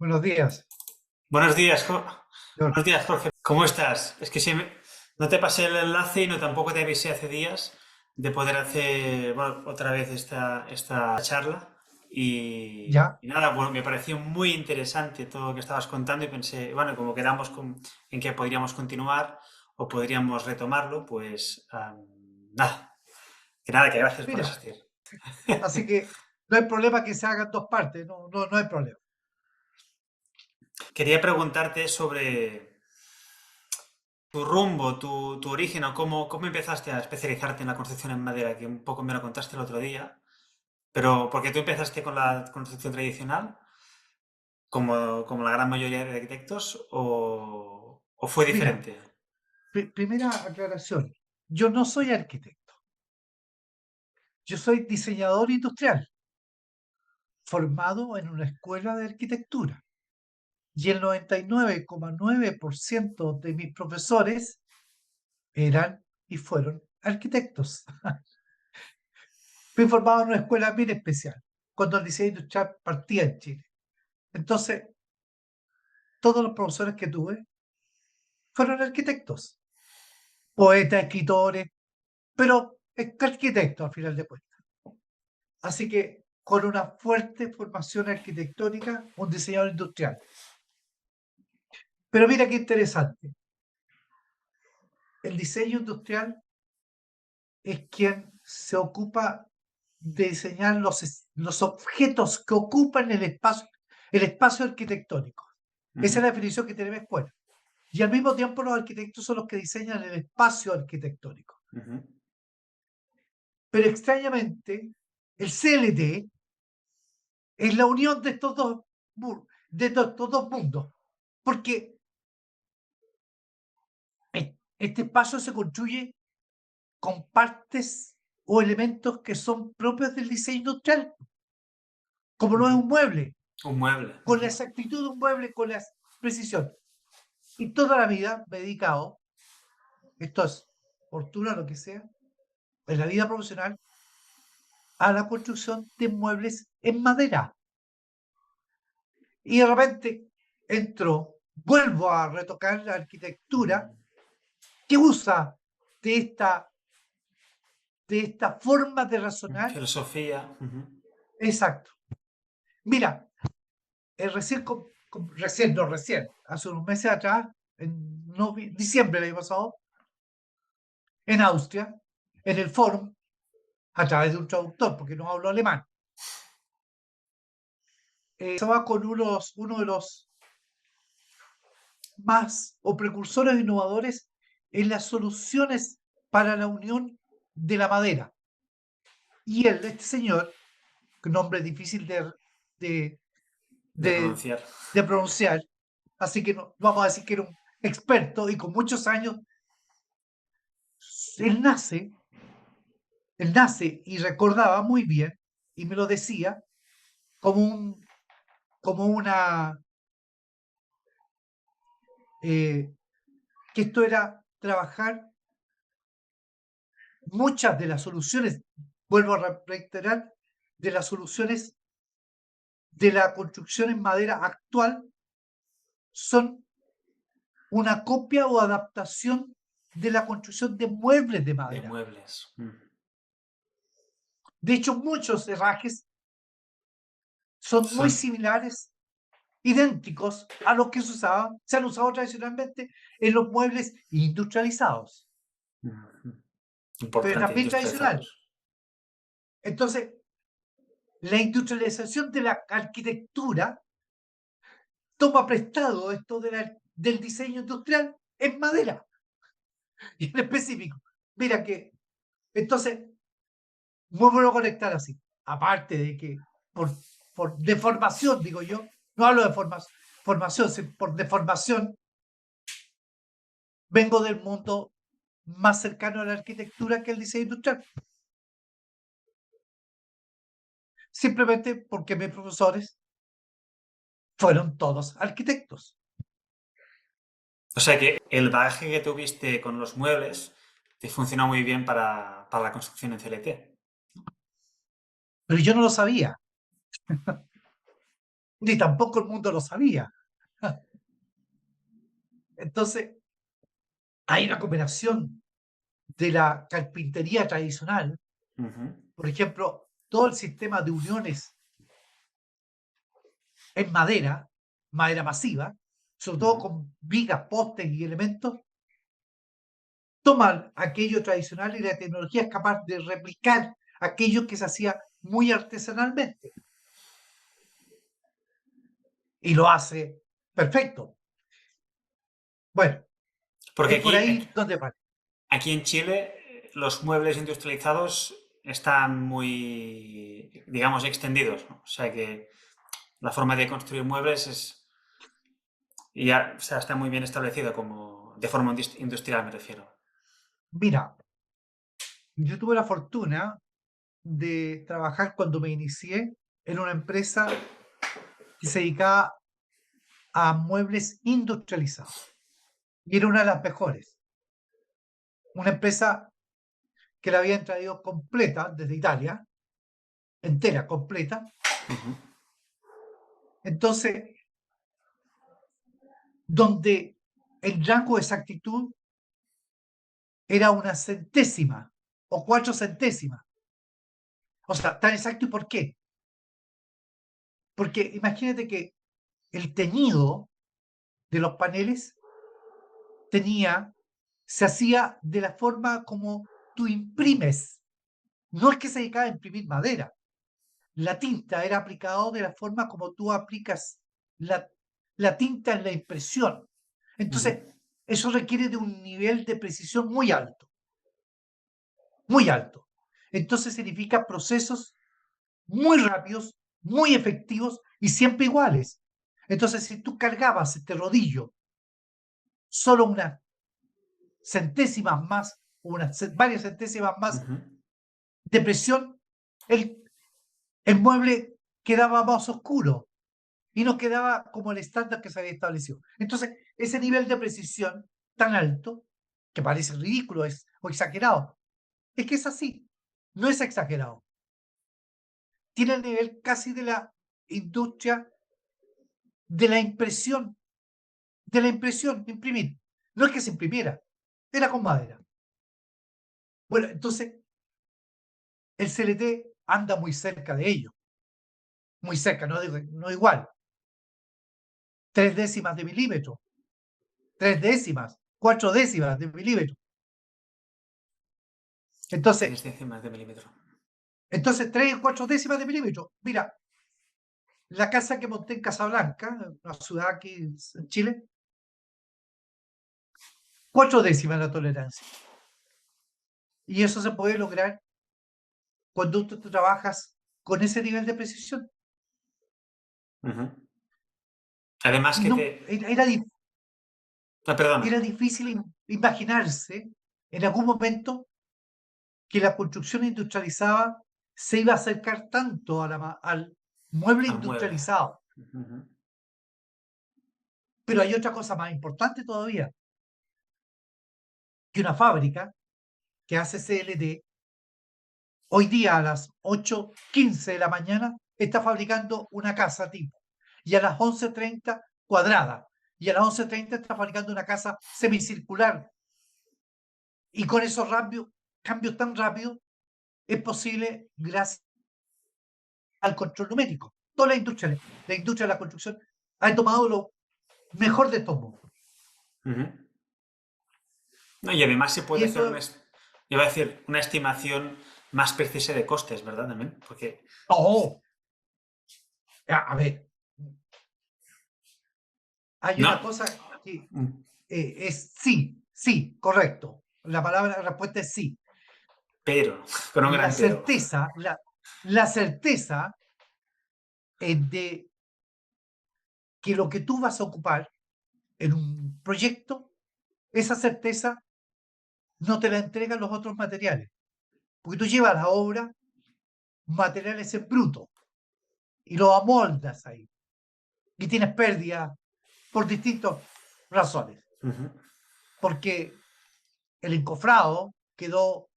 Buenos días, Buenos días, George. Buenos días, Jorge. ¿Cómo estás? Es que no te pasé el enlace y no tampoco te avisé hace días de poder hacer, bueno, otra vez esta charla. ¿Ya? Y nada, bueno, me pareció muy interesante todo lo que estabas contando y pensé, bueno, como quedamos en que podríamos continuar o podríamos retomarlo, pues nada, que gracias por Mira, asistir. así que no hay problema que se hagan dos partes, no hay problema. Quería preguntarte sobre tu rumbo, tu origen, o cómo empezaste a especializarte en la construcción en madera, que un poco me lo contaste el otro día, pero porque tú empezaste con la construcción tradicional, como la gran mayoría de arquitectos, o fue Mira, diferente. primera aclaración, yo no soy arquitecto, yo soy diseñador industrial, formado en una escuela de arquitectura. Y el 99,9% de mis profesores eran y fueron arquitectos. Fui formado en una escuela bien especial, cuando el diseño industrial partía en Chile. Entonces, todos los profesores que tuve fueron arquitectos, poetas, escritores, pero es arquitecto al final de cuentas. Así que con una fuerte formación arquitectónica, un diseñador industrial. Pero mira qué interesante. El diseño industrial es quien se ocupa de diseñar los objetos que ocupan el espacio arquitectónico. Esa es Ujú. la definición que tiene mi escuela. Y al mismo tiempo los arquitectos son los que diseñan el espacio arquitectónico. Ujú. Pero extrañamente, el CLT es la unión de estos dos mundos, porque este espacio se construye con partes o elementos que son propios del diseño industrial, como no es Ujú. un mueble, Un mueble. con la Ujú. exactitud de un mueble, con la precisión. Y toda la vida me he dedicado, esto es fortuna, lo que sea, en la vida profesional, a la construcción de muebles en madera. Y de repente vuelvo a retocar la arquitectura que usa de esta, de esta forma de razonar. Filosofía. Ujú. Exacto. Mira, recién, hace unos meses atrás, en diciembre del año pasado, en Austria, en el Fórum, a través de un traductor, porque no hablo alemán, estaba con uno de los más o precursores innovadores en las soluciones para la unión de la madera. Y él, este señor, un nombre difícil de, De de, pronunciar. de pronunciar, así que no, vamos a decir que era un experto y con muchos años, él nace, él nace y recordaba muy bien, y me lo decía, como como una, que esto era trabajar muchas de las soluciones, vuelvo a reiterar, de las soluciones de la construcción en madera actual son una copia o adaptación de la construcción de muebles de De madera. muebles. De hecho, muchos herrajes son muy Son. similares, idénticos a los que se han usado tradicionalmente en los muebles industrializados, Ujú. pero Importante, también tradicionales. industrializados. Entonces, la industrialización de la arquitectura toma prestado esto del diseño industrial en madera, y en específico. Mira que, entonces, muy bueno conectar así. Aparte de que por deformación, digo yo, no hablo de formación, por deformación, vengo del mundo más cercano a la arquitectura que el diseño industrial. Simplemente porque mis profesores fueron todos arquitectos. O sea que el bagaje que tuviste con los muebles te funcionó muy bien para la construcción en CLT. Pero yo no lo sabía. ni tampoco el mundo lo sabía. Entonces, hay una combinación de la carpintería tradicional, Ujú, por ejemplo, todo el sistema de uniones en madera, madera masiva, sobre todo ujú, con vigas, postes y elementos, toman aquello tradicional y la tecnología es capaz de replicar aquello que se hacía muy artesanalmente y lo hace perfecto. Bueno, porque es por ahí donde va. aquí en Chile los muebles industrializados están muy, digamos, extendidos, ¿no? O sea que la forma de construir muebles es ya, o sea, está muy bien establecido como de forma industrial, me refiero. Mira, yo tuve la fortuna de trabajar cuando me inicié en una empresa que se dedicaba a muebles industrializados y era una de las mejores. Una empresa que la habían traído completa desde Italia, entera, completa. Ujú, Entonces, donde el rango de exactitud era una centésima o 4 centésimas. O sea, tan exacto. ¿Y por qué? Porque imagínate que el teñido de los paneles se hacía de la forma como tú imprimes. No es que se dedicaba a imprimir madera. La tinta era aplicada de la forma como tú aplicas la, la tinta en la impresión. ujú, Entonces, eso requiere de un nivel de precisión muy alto, muy alto. Entonces significa procesos muy rápidos, muy efectivos y siempre iguales. Entonces, si tú cargabas este rodillo solo unas centésimas más, varias centésimas más ujú. de presión, el, el mueble quedaba más oscuro y no quedaba como el estándar que se había establecido. Entonces, ese nivel de precisión tan alto, que parece ridículo o exagerado, es que es así, no es exagerado. Tiene el nivel casi de la industria de la impresión, imprimir. No es que se imprimiera, era con madera. Bueno, entonces el CLT anda muy cerca de ello, muy cerca, no, no igual, 0,3 milímetros, 0,3, 0,4 de milímetro. Entonces, 3 décimas de milímetro. 3 o 4 décimas de milímetro. Mira, la casa que monté en Casablanca, una ciudad aquí en Chile, 4 décimas la tolerancia. Y eso se puede lograr cuando tú trabajas con ese nivel de precisión. Ujú. Además Y que no, te... Ah, perdona. era difícil imaginarse en algún momento que la construcción industrializada se iba a acercar tanto al mueble Al mueble. industrializado. Ujú. Pero hay otra cosa más importante todavía, que una fábrica que hace CLT, hoy día a las 8:15 de la mañana, está fabricando una casa tipo, y a las 11:30 cuadrada, y a las 11:30 está fabricando una casa semicircular. Y con esos cambios tan rápidos, es posible gracias al control numérico. Toda la industria de la construcción, ha tomado lo mejor de estos mundos. Ujú. No, y además se Y puede hacer eso, iba a decir, una estimación más precisa de costes, ¿verdad? También, porque... oh, a ver, hay No, una cosa que mm, es sí, sí, correcto. La respuesta es sí. pero, con un La gran pero. certeza, la certeza de que lo que tú vas a ocupar en un proyecto, esa certeza no te la entregan los otros materiales. Porque tú llevas a la obra materiales en bruto y lo amoldas ahí. Y tienes pérdidas por distintas razones. Ujú, Porque el encofrado quedó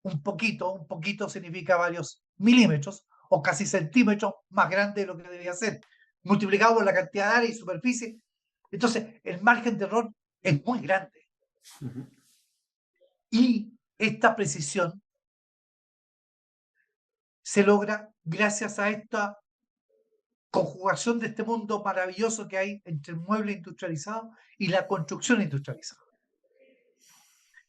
un poquito significa varios milímetros, o casi centímetros más grande de lo que debía ser, multiplicado por la cantidad de área y superficie. Entonces, el margen de error es muy grande. Ujú. Y esta precisión se logra gracias a esta conjugación de este mundo maravilloso que hay entre el mueble industrializado y la construcción industrializada.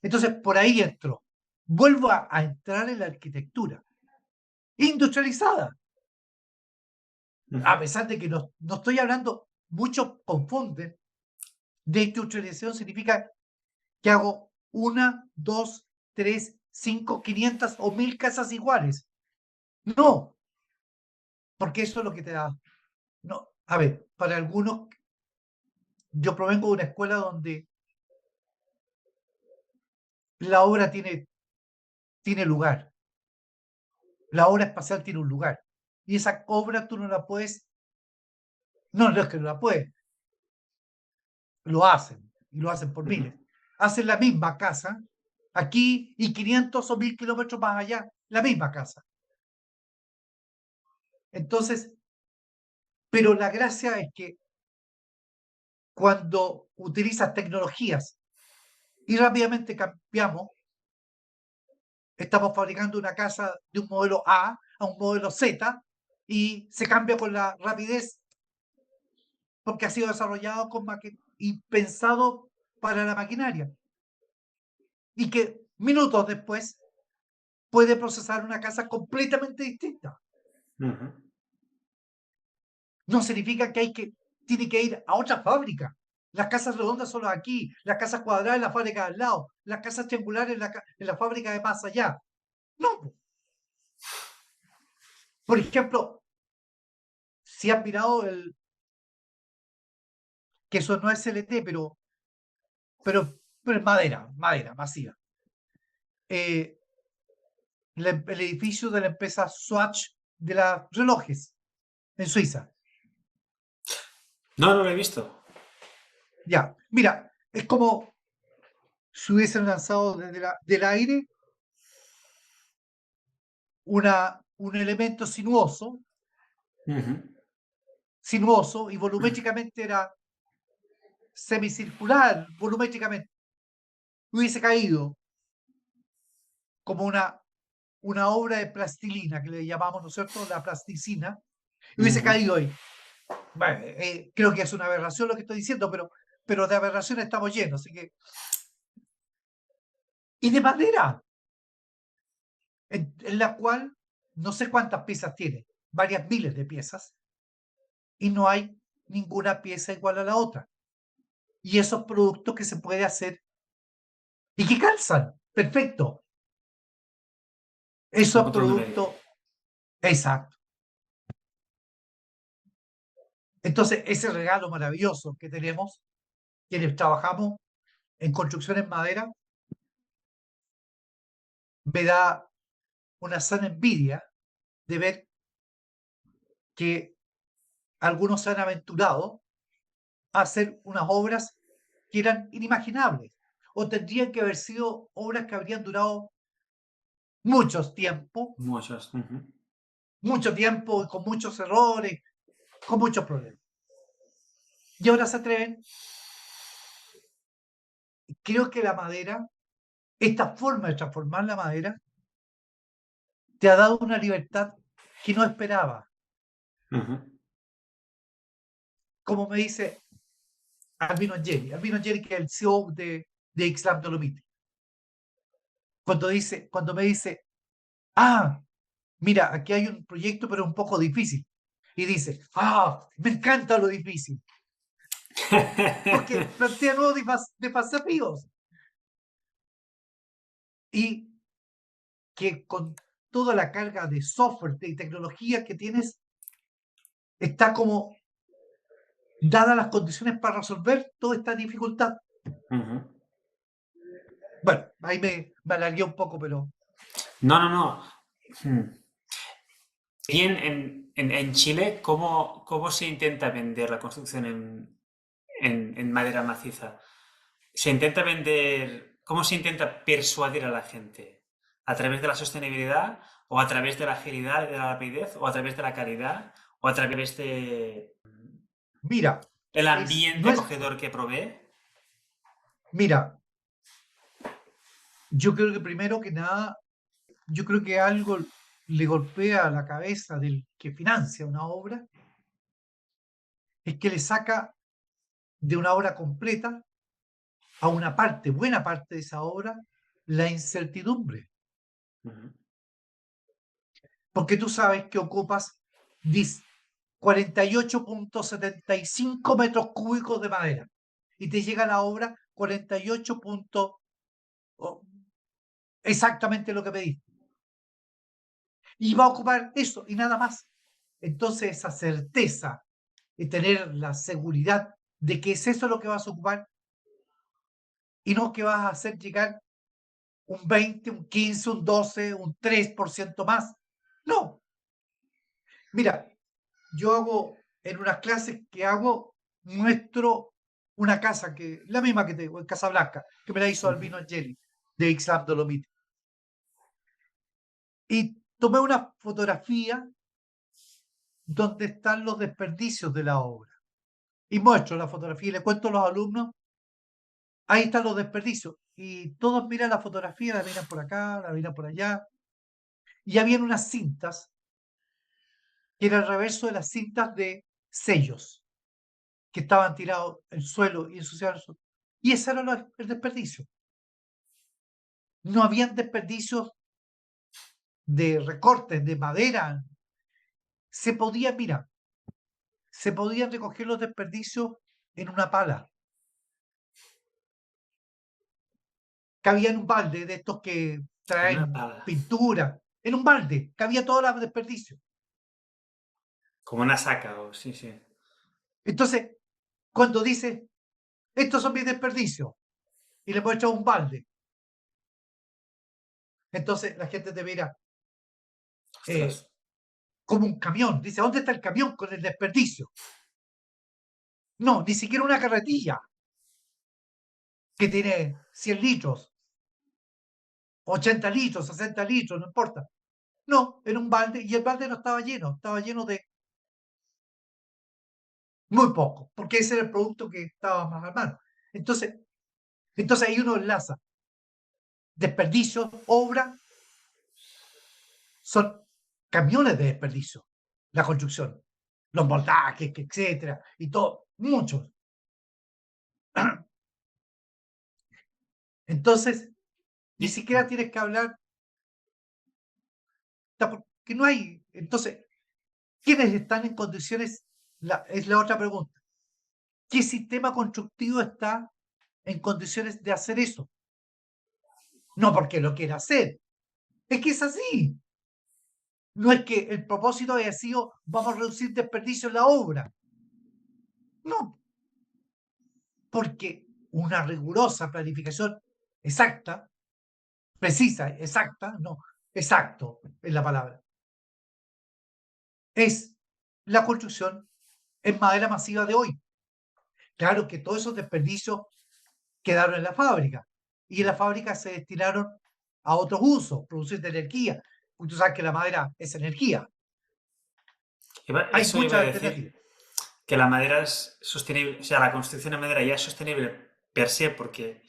Entonces, por ahí entro. Vuelvo a entrar en la arquitectura industrializada. A pesar de que no estoy hablando, muchos confunden de industrialización significa que hago una, dos, tres, 5, 500 o 1000 casas iguales. No, porque eso es lo que te da. No, a ver, para algunos, yo provengo de una escuela donde la obra tiene lugar, la obra espacial tiene un lugar. Y esa obra tú no la puedes, no es que no la puedes, lo hacen, y lo hacen por Ujú. miles. Hacen la misma casa aquí y 500 o 1000 kilómetros más allá, la misma casa. Entonces, pero la gracia es que cuando utilizas tecnologías y rápidamente cambiamos, estamos fabricando una casa de un modelo A un modelo Z y se cambia con la rapidez porque ha sido desarrollado con y pensado para la maquinaria y que minutos después puede procesar una casa completamente distinta. Ujú. No significa que tiene que ir a otra fábrica. Las casas redondas son aquí, las casas cuadradas en la fábrica de al lado, las casas triangulares en la fábrica de más allá. No. Por ejemplo, si has mirado que eso no es LT, pero es madera masiva. Eh, el edificio de la empresa Swatch de los relojes en Suiza. No, no lo he visto. Ya, mira, es como si hubiesen lanzado desde del aire un elemento Ujú. sinuoso y volumétricamente era semicircular, volumétricamente hubiese caído como una obra de plastilina que le llamamos, ¿no es cierto?, la plasticina, y hubiese Ujú. caído ahí. Bueno, creo que es una aberración lo que estoy diciendo, pero de aberraciones estamos llenos, así que. Y de madera, en la cual no sé cuántas piezas tiene, varias miles de piezas, y no hay ninguna pieza igual a la otra. Y esos productos que se puede hacer y que calzan, perfecto. Un Esos control numérico. productos, exacto. Entonces, ese regalo maravilloso que tenemos, quienes trabajamos en construcción en madera, me da una sana envidia de ver que algunos se han aventurado a hacer unas obras que eran inimaginables o tendrían que haber sido obras que habrían durado Muchos. Ujú. mucho tiempo, con muchos errores, con muchos problemas. Y ahora se atreven. Creo que la madera, esta forma de transformar la madera, te ha dado una libertad que no esperaba. Ujú. Como me dice Albino Angeli, que es el CEO de Ixlam Dolomiti, cuando me dice, mira, aquí hay un proyecto, pero un poco difícil. Y dice, me encanta lo difícil, porque plantea nuevos desafíos. Y que con toda la carga de software y tecnología que tienes, está como dadas las condiciones para resolver toda esta dificultad. Ujú. Bueno, ahí me alargué un poco, pero No, no, no. Hmm. Y en Chile, ¿cómo se intenta vender la construcción en madera maciza? ¿Cómo se intenta persuadir a la gente? ¿A través de la sostenibilidad o a través de la agilidad y de la rapidez, o a través de la calidad, o a través de Mira, el no ambiente es, acogedor que provee. mira, yo creo que primero que nada, yo creo que algo le golpea a la cabeza del que financia una obra, es que le saca de una obra completa a una parte, buena parte de esa obra, la incertidumbre. Ujú. Porque tú sabes que ocupas 48,75 metros cúbicos de madera y te llega la obra 48 oh, exactamente lo que pediste. Y va a ocupar eso y nada más. Entonces esa certeza y tener la seguridad de que es eso lo que vas a ocupar y no que vas a hacer llegar un 20, un 15, un 12, un 3% más. No. Mira, yo hago en unas clases que hago, muestro una casa que, la misma que tengo, en Casablanca, que me la hizo Ujú. Albino Angeli, de Ixlam Dolomite. Y tomé una fotografía donde están los desperdicios de la obra. Y muestro la fotografía y le cuento a los alumnos, ahí están los desperdicios. Y todos miran la fotografía, la miran por acá, la miran por allá. Y habían unas cintas, que era el reverso de las cintas de sellos, que estaban tirados en el suelo y ensuciados. Y ese era el desperdicio. No habían desperdicios de recortes de madera. Se podía, mira, se podían recoger los desperdicios en una pala. Cabía en un balde de estos que Una traen pala. pintura. En un balde, cabía todo el desperdicio. Como una saca, o sí, sí. Entonces, cuando dice, estos son mis desperdicios, y le muestras un balde, entonces la gente te mira Ostras. como un camión. Dice, ¿dónde está el camión con el desperdicio? No, ni siquiera una carretilla que tiene 100 litros, 80 litros, 60 litros, no importa. No, en un balde, y el balde no estaba lleno de muy poco, porque ese era el producto que estaba más a mano. Entonces, entonces ahí uno enlaza desperdicios, obra, son camiones de desperdicio, la construcción, los moldajes, etcétera, y todo, muchos. Entonces, ni Y- siquiera tienes que hablar, porque no hay. Entonces, ¿quiénes están en condiciones? Es la otra pregunta. ¿Qué sistema constructivo está en condiciones de hacer eso? No porque lo quiera hacer, es que es así. No es que el propósito haya sido vamos a reducir desperdicio en la obra. No, porque una rigurosa planificación exacta, precisa, exacta, no, exacto es la palabra, es la construcción en madera masiva de hoy. Claro que todos esos desperdicios quedaron en la fábrica y en la fábrica se destinaron a otros usos, producir de energía. Porque tú sabes que la madera es energía. Hay Eso iba muchas a alternativas. decir, que la madera es sostenible, o sea, la construcción de madera ya es sostenible per se porque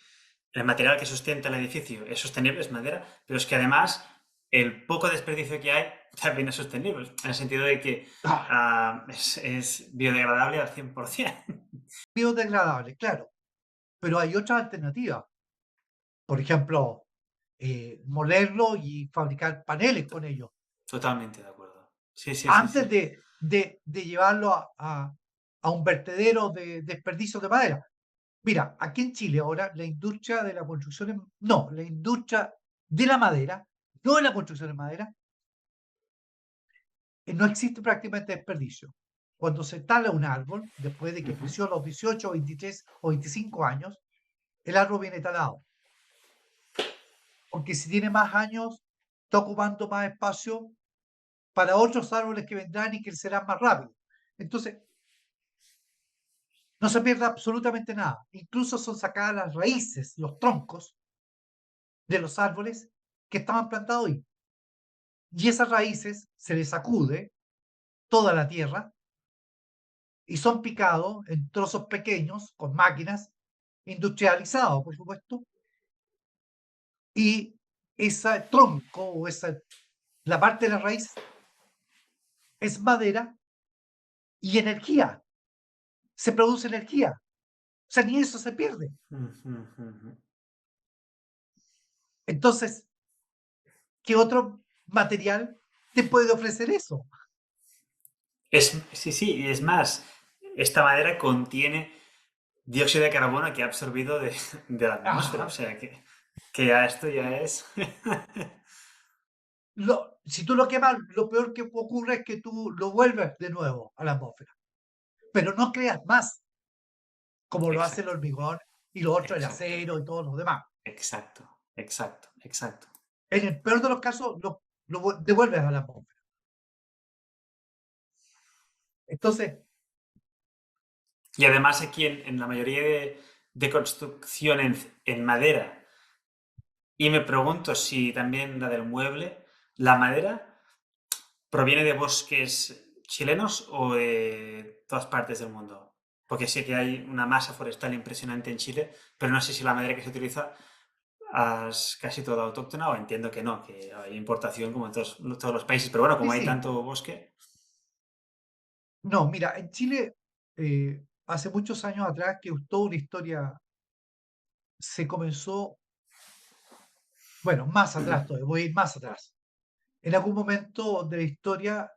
el material que sustenta el edificio es sostenible, es madera, pero es que además el poco desperdicio que hay también es sostenible, en el sentido de que Ah, es biodegradable al 100%. biodegradable, claro, pero hay otras alternativas. Por ejemplo, molerlo y fabricar paneles con ellos. Totalmente de acuerdo. Sí, sí, sí, Antes sí. de llevarlo a un vertedero de desperdicio de madera. Mira, aquí en Chile ahora la industria de la construcción, no, la industria de la madera, no de la construcción de madera, no existe prácticamente desperdicio. Cuando se tala un árbol, después de que Ujú. creció a los 18, 23 o 25 años, el árbol viene talado. Porque si tiene más años, está ocupando más espacio para otros árboles que vendrán y crecerán más rápido. Entonces, no se pierde absolutamente nada. Incluso son sacadas las raíces, los troncos de los árboles que estaban plantados hoy. y esas raíces se les sacude toda la tierra y son picados en trozos pequeños con máquinas industrializados, por supuesto, y ese tronco o la parte de la raíz es madera y energía, se produce energía, o sea, ni eso se pierde. Ujú, ujú. Entonces, ¿qué otro material te puede ofrecer eso? Sí, sí, y es más, esta madera contiene dióxido de carbono que ha absorbido de la atmósfera, o Ajá. sea que ya esto ya es... Si tú lo quemas, lo peor que ocurre es que tú lo vuelves de nuevo a la atmósfera, pero no creas más, como lo hace el Exacto, hormigón y lo otro, el exacto, acero y todos los demás. exacto, exacto, exacto. En el peor de los casos, lo devuelves a la atmósfera. Entonces, Y además aquí en la mayoría de construcción en madera, y me pregunto si también la del mueble, la madera proviene de bosques chilenos o de todas partes del mundo. Porque sé que hay una masa forestal impresionante en Chile, pero no sé si la madera que se utiliza es casi toda autóctona o entiendo que no, que hay importación como en todos los países. Pero bueno, sí, como hay sí. tanto bosque... No, mira, en Chile, hace muchos años atrás, que toda una historia se comenzó, bueno, más atrás todavía, voy a ir más atrás. En algún momento de la historia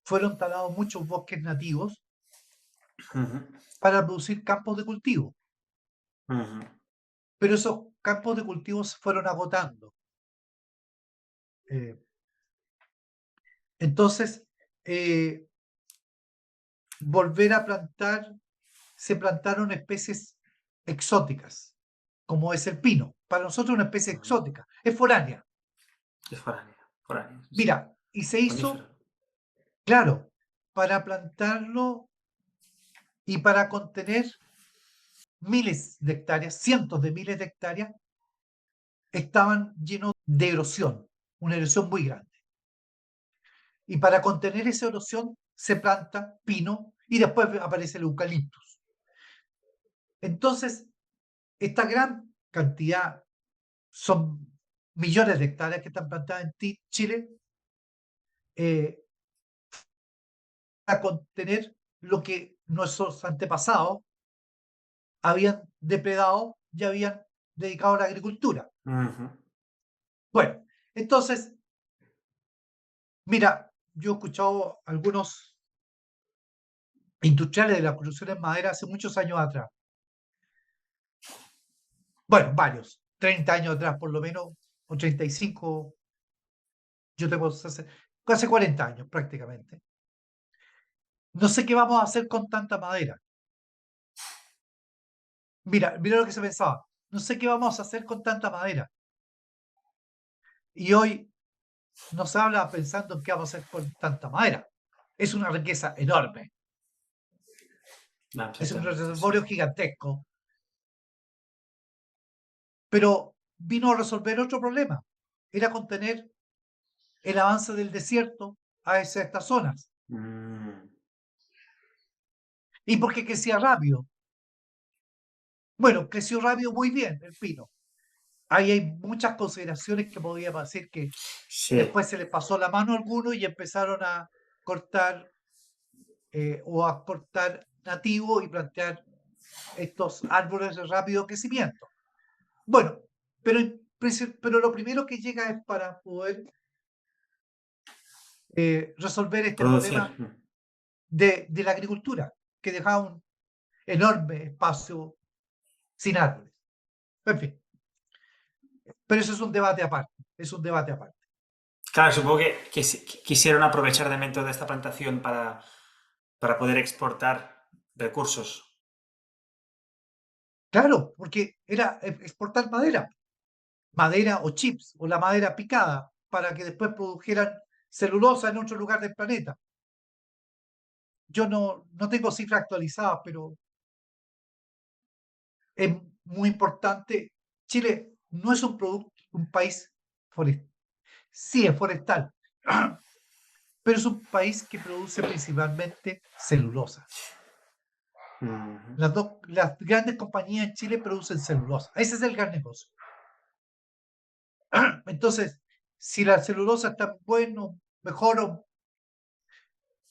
fueron talados muchos bosques nativos Ujú, para producir campos de cultivo, ujú, pero esos campos de cultivo se fueron agotando. Eh, entonces, eh, volver a plantar, se plantaron especies exóticas, como es el pino. Para nosotros es una especie ujú. exótica, es foránea. Es foránea, sí. Mira, y se hizo, Conífero. claro, para plantarlo y para contener miles de hectáreas, cientos de miles de hectáreas, estaban llenos de erosión, una erosión muy grande. Y para contener esa erosión se planta pino y después aparece el eucaliptus. Entonces, esta gran cantidad, son millones de hectáreas que están plantadas en Chile, eh, para contener lo que nuestros antepasados habían depredado y habían dedicado a la agricultura. Ujú, Bueno, entonces, mira, yo he escuchado algunos industriales de la producción en madera hace muchos años atrás. Bueno, varios, 30 años atrás por lo menos, o 35, yo tengo casi 40 años prácticamente. No sé qué vamos a hacer con tanta madera. Mira lo que se pensaba. No sé qué vamos a hacer con tanta madera. Y hoy no se habla pensando en qué vamos a hacer con tanta madera. Es una riqueza enorme. Es un absolutamente, sí. reservorio gigantesco. Pero vino a resolver otro problema. Era contener el avance del desierto a estas zonas. Mm, ¿Y por qué crecía rápido? Bueno, creció rápido muy bien el pino. Ahí hay muchas consideraciones que podríamos decir que sí. después se les pasó la mano a algunos y empezaron a cortar o a cortar nativo y plantear estos árboles de rápido crecimiento. Bueno, pero, pero lo primero que llega es para poder resolver este Producir. problema de la agricultura, que dejaba un enorme espacio sin árboles. En fin, pero eso es un debate aparte, es un debate aparte. Claro, supongo que quisieron aprovechar también toda esta plantación para poder exportar recursos. Claro, porque era exportar madera, madera o chips, o la madera picada, para que después produjeran celulosa en otro lugar del planeta. Yo no tengo cifras actualizadas, pero es muy importante. Chile no es un país forestal, Sí, es forestal, pero es un país que produce principalmente celulosa. Ujú. Las grandes compañías en Chile producen celulosa. Ese es el gran negocio. Entonces, si la celulosa está en bueno, mejor o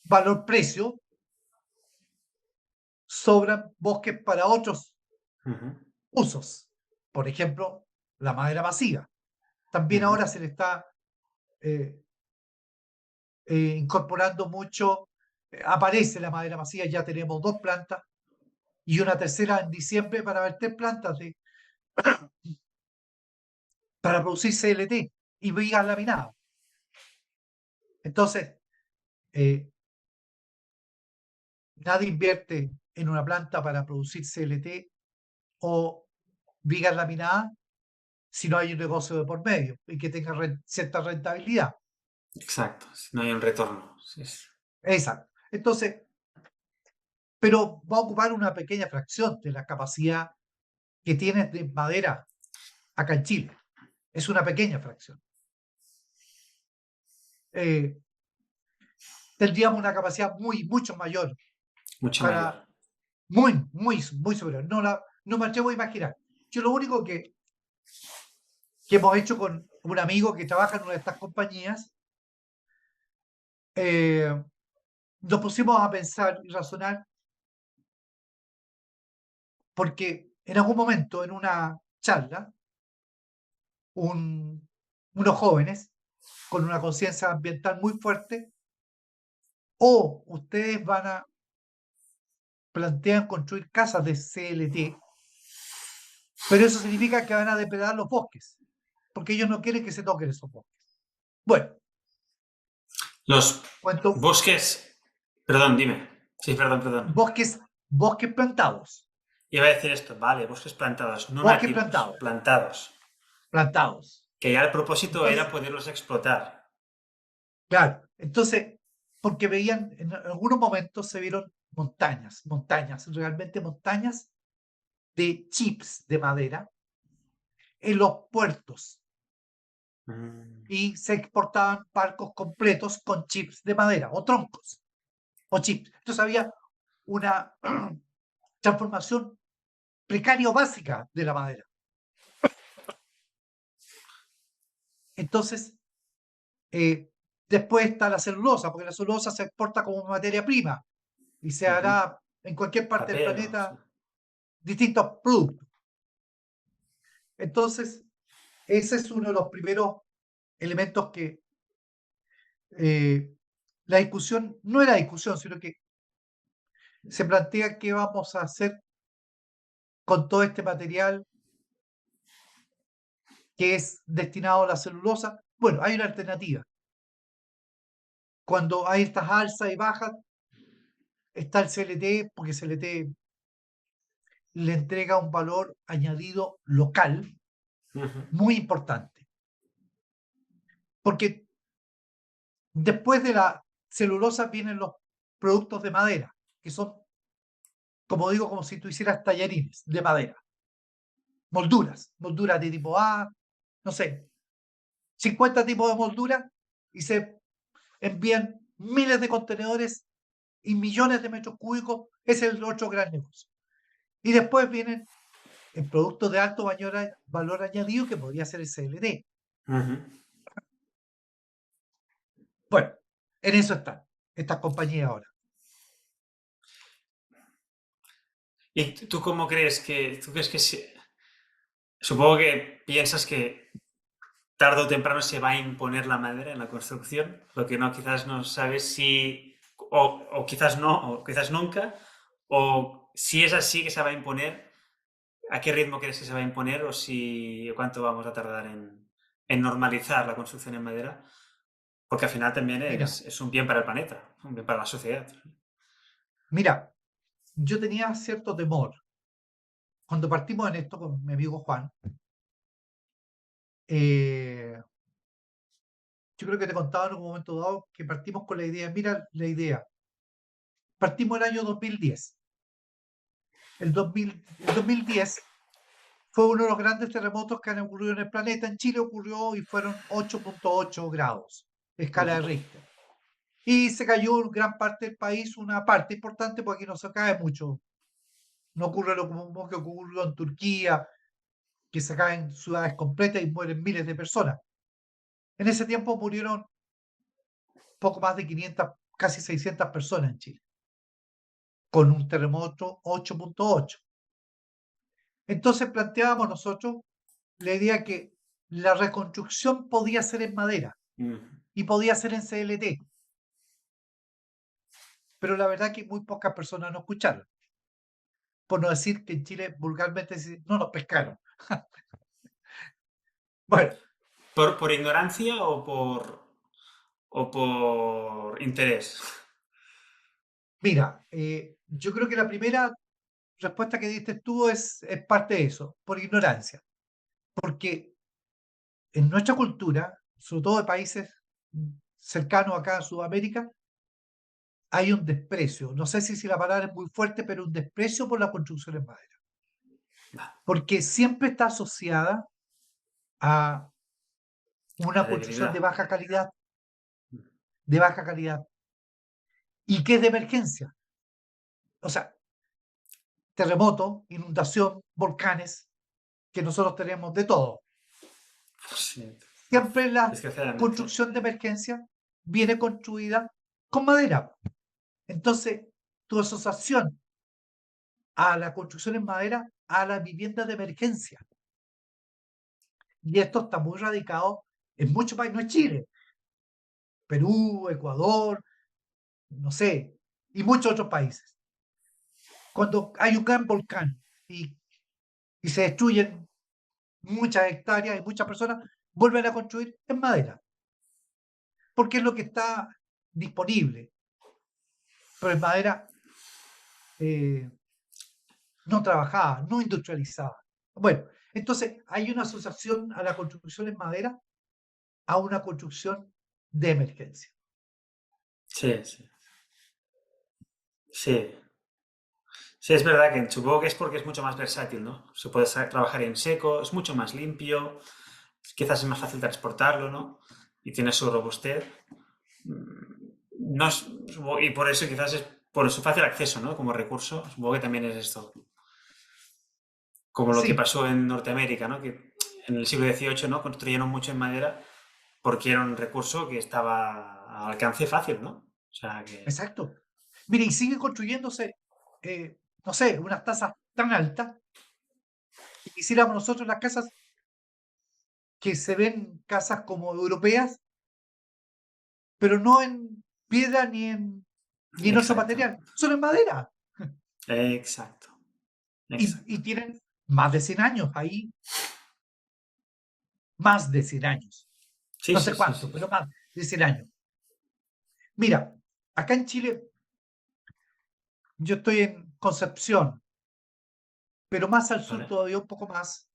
valor-precio, sobran bosques para otros Ujú. usos. Por ejemplo, la madera masiva. También Ujú. ahora se le está eh, incorporando mucho, aparece la madera masiva, ya tenemos 2 plantas y una tercera en diciembre para ver 3 plantas para producir CLT y vigas laminadas. Entonces, eh, nadie invierte en una planta para producir CLT o vigas laminadas si no hay un negocio de por medio y que tenga cierta rentabilidad. Exacto, si no hay un retorno. Sí, sí. Exacto. Entonces, pero va a ocupar una pequeña fracción de la capacidad que tiene de madera acá en Chile. Es una pequeña fracción. Eh, Tendríamos una capacidad mucho mayor Mucho para, mayor. muy superior. No me atrevo a imaginar. Yo lo único que hemos hecho con un amigo que trabaja en una de estas compañías, eh, nos pusimos a pensar y razonar porque en algún momento en una charla, un- unos jóvenes con una conciencia ambiental muy fuerte, o ustedes plantean construir casas de CLT, pero eso significa que van a depredar los bosques, porque ellos no quieren que se toquen esos bosques. Bueno, Los cuento bosques. Perdón, dime. Sí, perdón, perdón. bosques plantados, Iba a decir esto, vale, bosques plantados, no bosques nativos, plantados, plantados. plantados. Que ya el propósito era Entonces, poderlos explotar. claro, entonces, porque veían, en algunos momentos se vieron montañas, realmente montañas de chips de madera en los puertos Mm. y se exportaban barcos completos con chips de madera o troncos o chips. Entonces había una transformación precaria o básica de la madera. Entonces, eh, después está la celulosa, porque la celulosa se exporta como materia prima y se Ujú. hará en cualquier parte del Papel, ¿no? Sí. planeta distintos productos. Entonces, ese es uno de los primeros elementos que la discusión, no era discusión, sino que se plantea qué vamos a hacer con todo este material que es destinado a la celulosa. Bueno, hay una alternativa. Cuando hay estas alzas y bajas, está el CLT, porque CLT le entrega un valor añadido local Ujú. muy importante. Porque después de la celulosa vienen los productos de madera, que son, como digo, como si tú hicieras tallarines de madera, molduras de tipo A, no sé, 50 tipos de molduras y se envían miles de contenedores y millones de metros cúbicos. Ese es el otro gran negocio. Y después vienen el producto de alto valor añadido que podría ser el CLT. Ujú. Bueno, en eso están estas compañías ahora. ¿Y tú cómo crees que, tú crees que supongo que piensas que tarde o temprano se va a imponer la madera en la construcción? Lo que no, quizás no sabes si, o quizás no, o quizás nunca, o si es así que se va a imponer, ¿a qué ritmo crees que se va a imponer o si cuánto vamos a tardar en normalizar la construcción en madera? Porque al final también Mira, es un bien para el planeta, un bien para la sociedad. mira, yo tenía cierto temor cuando partimos en esto con mi amigo Juan. eh, yo creo que te contaba en un momento dado que partimos con la idea, mira la idea, partimos el año 2010. El 2010 Fue uno de los grandes terremotos que han ocurrido en el planeta. En Chile ocurrió y fueron 8.8 grados, escala de Ujú. Richter. Y se cayó en gran parte del país, una parte importante, porque aquí no se cae mucho. No ocurre lo mismo que ocurrió en Turquía, que se caen ciudades completas y mueren miles de personas. En ese tiempo murieron poco más de 500, casi 600 personas en Chile, con un terremoto 8.8. Entonces planteábamos nosotros la idea que la reconstrucción podía ser en madera Ujú. y podía ser en CLT, pero la verdad que muy pocas personas nos escucharon. Por no decir que en Chile vulgarmente no nos pescaron. Bueno, ¿Por ignorancia o por interés? mira, yo creo que la primera respuesta que diste tú es parte de eso, por ignorancia. Porque en nuestra cultura, sobre todo de países cercanos acá a Sudamérica, hay un desprecio. No sé si la palabra es muy fuerte, pero un desprecio por la construcción en madera. Va, Porque siempre está asociada a la una construcción debilidad. de baja calidad, y que es de emergencia. O sea, terremoto, inundación, volcanes, que nosotros tenemos de todo. Sí. Siempre la Desgraciadamente. construcción de emergencia viene construida con madera. Entonces, tu asociación a la construcción en madera, a la vivienda de emergencia. Y esto está muy radicado en muchos países, no es Chile, Perú, Ecuador, no sé, y muchos otros países. Cuando hay un gran volcán y, y se destruyen muchas hectáreas y muchas personas, vuelven a construir en madera, porque es lo que está disponible, pero en madera eh, no trabajada, no industrializada. Bueno, entonces hay una asociación a la construcción en madera a una construcción de emergencia. Sí, sí. Sí. Sí, es verdad que supongo que es porque es mucho más versátil, ¿no? Se puede trabajar en seco, es mucho más limpio, quizás es más fácil transportarlo, ¿no? Y tiene su robustez. No es- y por eso quizás es por su fácil acceso, ¿no? Como recurso, supongo que también es esto. Como lo que Sí, pasó en Norteamérica, ¿no? Que en el siglo XVIII, ¿no? Construyeron mucho en madera porque era un recurso que estaba al alcance fácil, ¿no? O sea que... exacto. Mire, y sigue construyéndose, no sé, unas tasas tan altas que quisiéramos nosotros las casas que se ven casas como europeas, pero no en piedra ni en otro Exacto, material, son en madera. exacto, Y exacto. tienen más de 100 años ahí, más de 100 años. Sí, No sí, sé sí, cuánto, sí. pero más de 100 años. Mira, acá en Chile, yo estoy en Concepción, pero más al sur ¿Vale? todavía un poco más,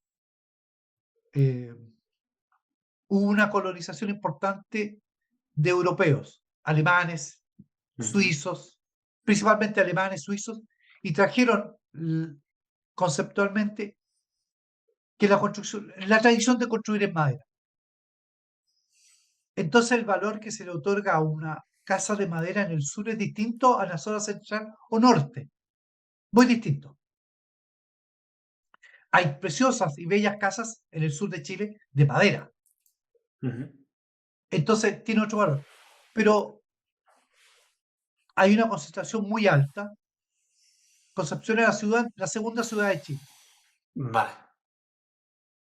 eh, hubo una colonización importante de europeos, alemanes, Ujú. suizos, principalmente alemanes, suizos, y trajeron conceptualmente que la tradición de construir en madera. Entonces el valor que se le otorga a una casa de madera en el sur es distinto a la zona central o norte, muy distinto. Hay preciosas y bellas casas en el sur de Chile de madera, Ujú. entonces tiene otro valor. Pero hay una concentración muy alta. Concepción es la segunda ciudad de Chile, Vale.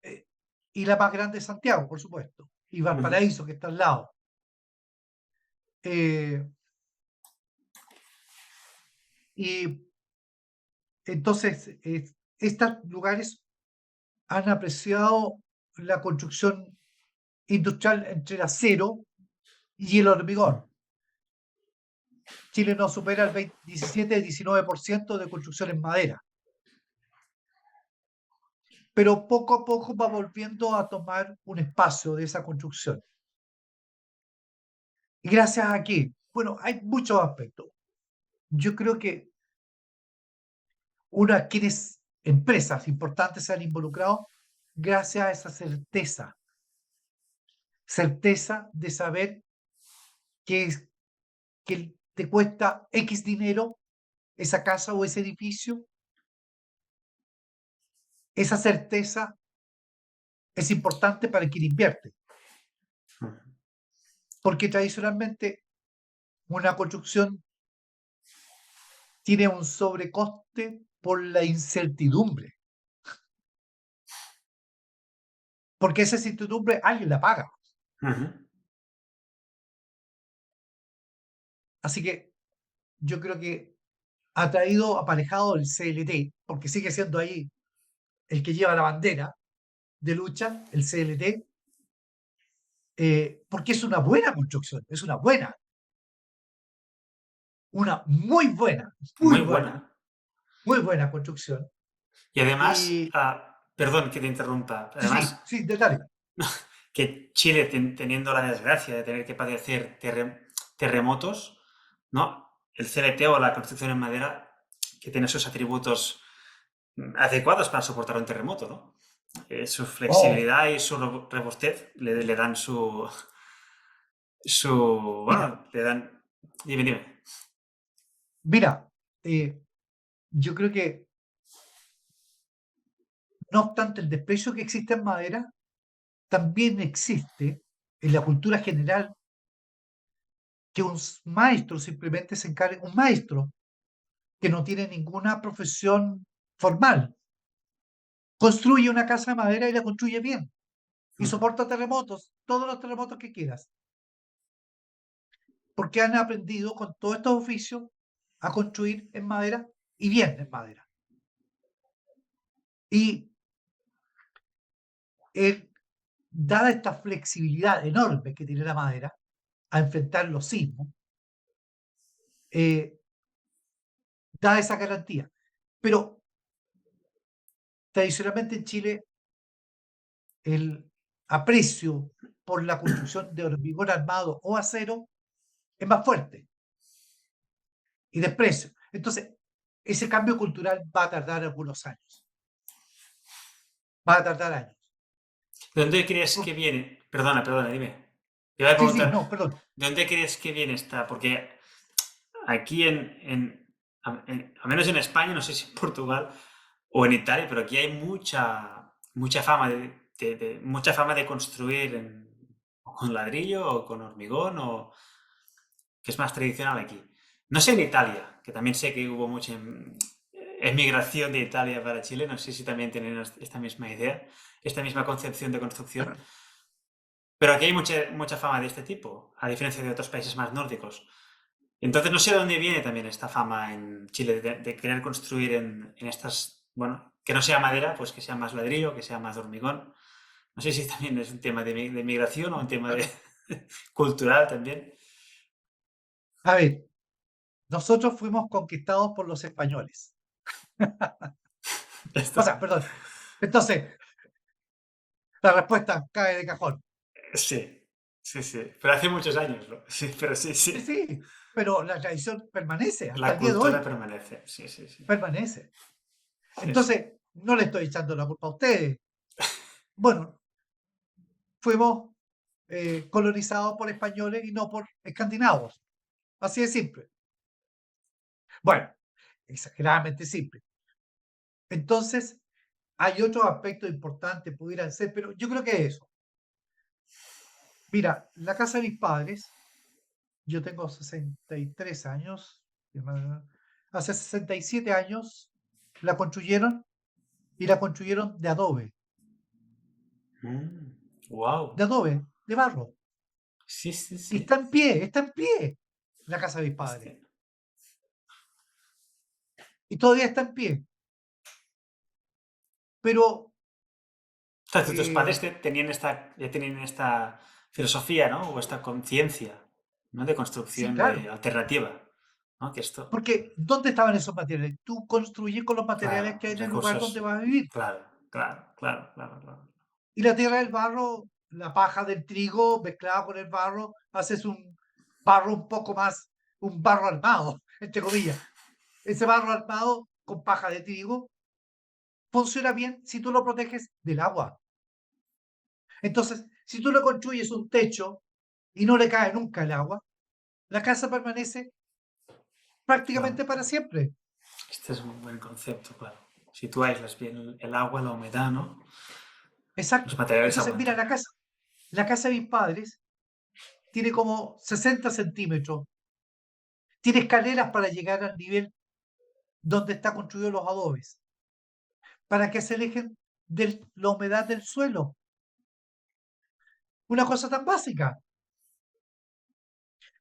eh, y la más grande es Santiago, por supuesto, y Ujú. Valparaíso, que está al lado. Eh, y entonces, estos lugares han apreciado la construcción industrial entre el acero y el hormigón. Chile no supera el 17-19% de construcción en madera, pero poco a poco va volviendo a tomar un espacio de esa construcción. ¿Y gracias a qué? Bueno, hay muchos aspectos. Yo creo que uno adquiere empresas importantes se han involucrado gracias a esa certeza de saber que, que te cuesta X dinero esa casa o ese edificio. Esa certeza es importante para quien invierte, Ujú. porque tradicionalmente una construcción tiene un sobrecoste por la incertidumbre, porque esa incertidumbre alguien la paga. Ujú. Así que yo creo que ha traído aparejado el CLT, porque sigue siendo ahí el que lleva la bandera de lucha, el CLT, porque es una buena construcción, es una Muy buena. muy buena construcción. Y además, Y perdón que te interrumpa, sí, además sí, sí, detalle. que Chile, teniendo la desgracia de tener que padecer terremotos, ¿no? El CLT o la construcción en madera, que tiene sus atributos adecuados para soportar un terremoto, ¿no? Su Oh, flexibilidad y su robustez le dan su, mira, bueno, le dan, dime, dime. mira, eh, yo creo que no obstante el desprecio que existe en madera, también existe en la cultura general que un maestro simplemente se encargue, un maestro que no tiene ninguna profesión formal, construye una casa de madera y la construye bien y Ujú. soporta terremotos, todos los terremotos que quieras, porque han aprendido con todos estos oficios a construir en madera y bien en madera. Y dada esta flexibilidad enorme que tiene la madera a enfrentar los sismos, eh, da esa garantía. Pero tradicionalmente en Chile el aprecio por la construcción de hormigón armado o acero es más fuerte y desprecio. Entonces, ese cambio cultural va a tardar algunos años. Va a tardar años. ¿De dónde crees que viene? Perdona, perdona, dime. Te voy a Sí, sí, preguntar, no, perdón. ¿de dónde crees que viene esta? Porque aquí al menos en España, no sé si en Portugal o en Italia, pero aquí hay mucha fama mucha fama de construir o con ladrillo o con hormigón, o que es más tradicional aquí. No sé en Italia, que también sé que hubo mucha emigración de Italia para Chile, no sé si también tienen esta misma idea, esta misma concepción de construcción, pero aquí hay mucha fama de este tipo, a diferencia de otros países más nórdicos. Entonces no sé de dónde viene también esta fama en Chile de querer construir en estas, bueno, que no sea madera, pues que sea más ladrillo, que sea más hormigón. No sé si también es un tema de migración o un tema de cultural también. A ver, nosotros fuimos conquistados por los españoles. O Esto, sea, perdón. Entonces, la respuesta cae de cajón. sí, sí, sí. Pero hace muchos años, ¿no? Sí, pero sí, Sí, sí. sí, pero la tradición permanece hasta La el día de cultura hoy. permanece. Sí, sí, sí. Permanece. Sí, sí. Entonces, no le estoy echando la culpa a ustedes. Bueno, fuimos colonizados por españoles y no por escandinavos. Así de simple. Bueno, exageradamente simple. Entonces, hay otros aspectos importantes, pudieran ser, pero yo creo que eso. Mira, la casa de mis padres, yo tengo 63 años, hace 67 años la construyeron y la construyeron de Wow. adobe, de barro. Sí, sí, Y sí. está en pie la casa de mis padres. Hostia. Y todavía está en pie. Pero O sea, tus padres eh, ya tenían esta filosofía, ¿no? O esta conciencia, ¿no? De sí, construcción de claro. alternativa, ¿no? Que esto, Porque ¿dónde estaban esos materiales? Tú construyes con los materiales claro, que hay en el lugar donde recursos, vas a vivir. claro, claro, claro, claro, claro. Y la tierra del barro, la paja del trigo mezclada con el barro, haces un barro un poco más, un barro armado, entre comillas. Ese barro armado con paja de trigo funciona bien si tú lo proteges del agua. Entonces, si tú le construyes un techo y no le cae nunca el agua, la casa permanece Claro. prácticamente para siempre. Este es un buen concepto, claro. Si tú aíslas bien el agua, la humedad, ¿no? Los Exacto. materiales Entonces, mira, aguantan. la casa de mis padres tiene como 60 centímetros, tiene escaleras para llegar al nivel donde están construidos los adobes, para que se alejen de la humedad del suelo. Una cosa tan básica.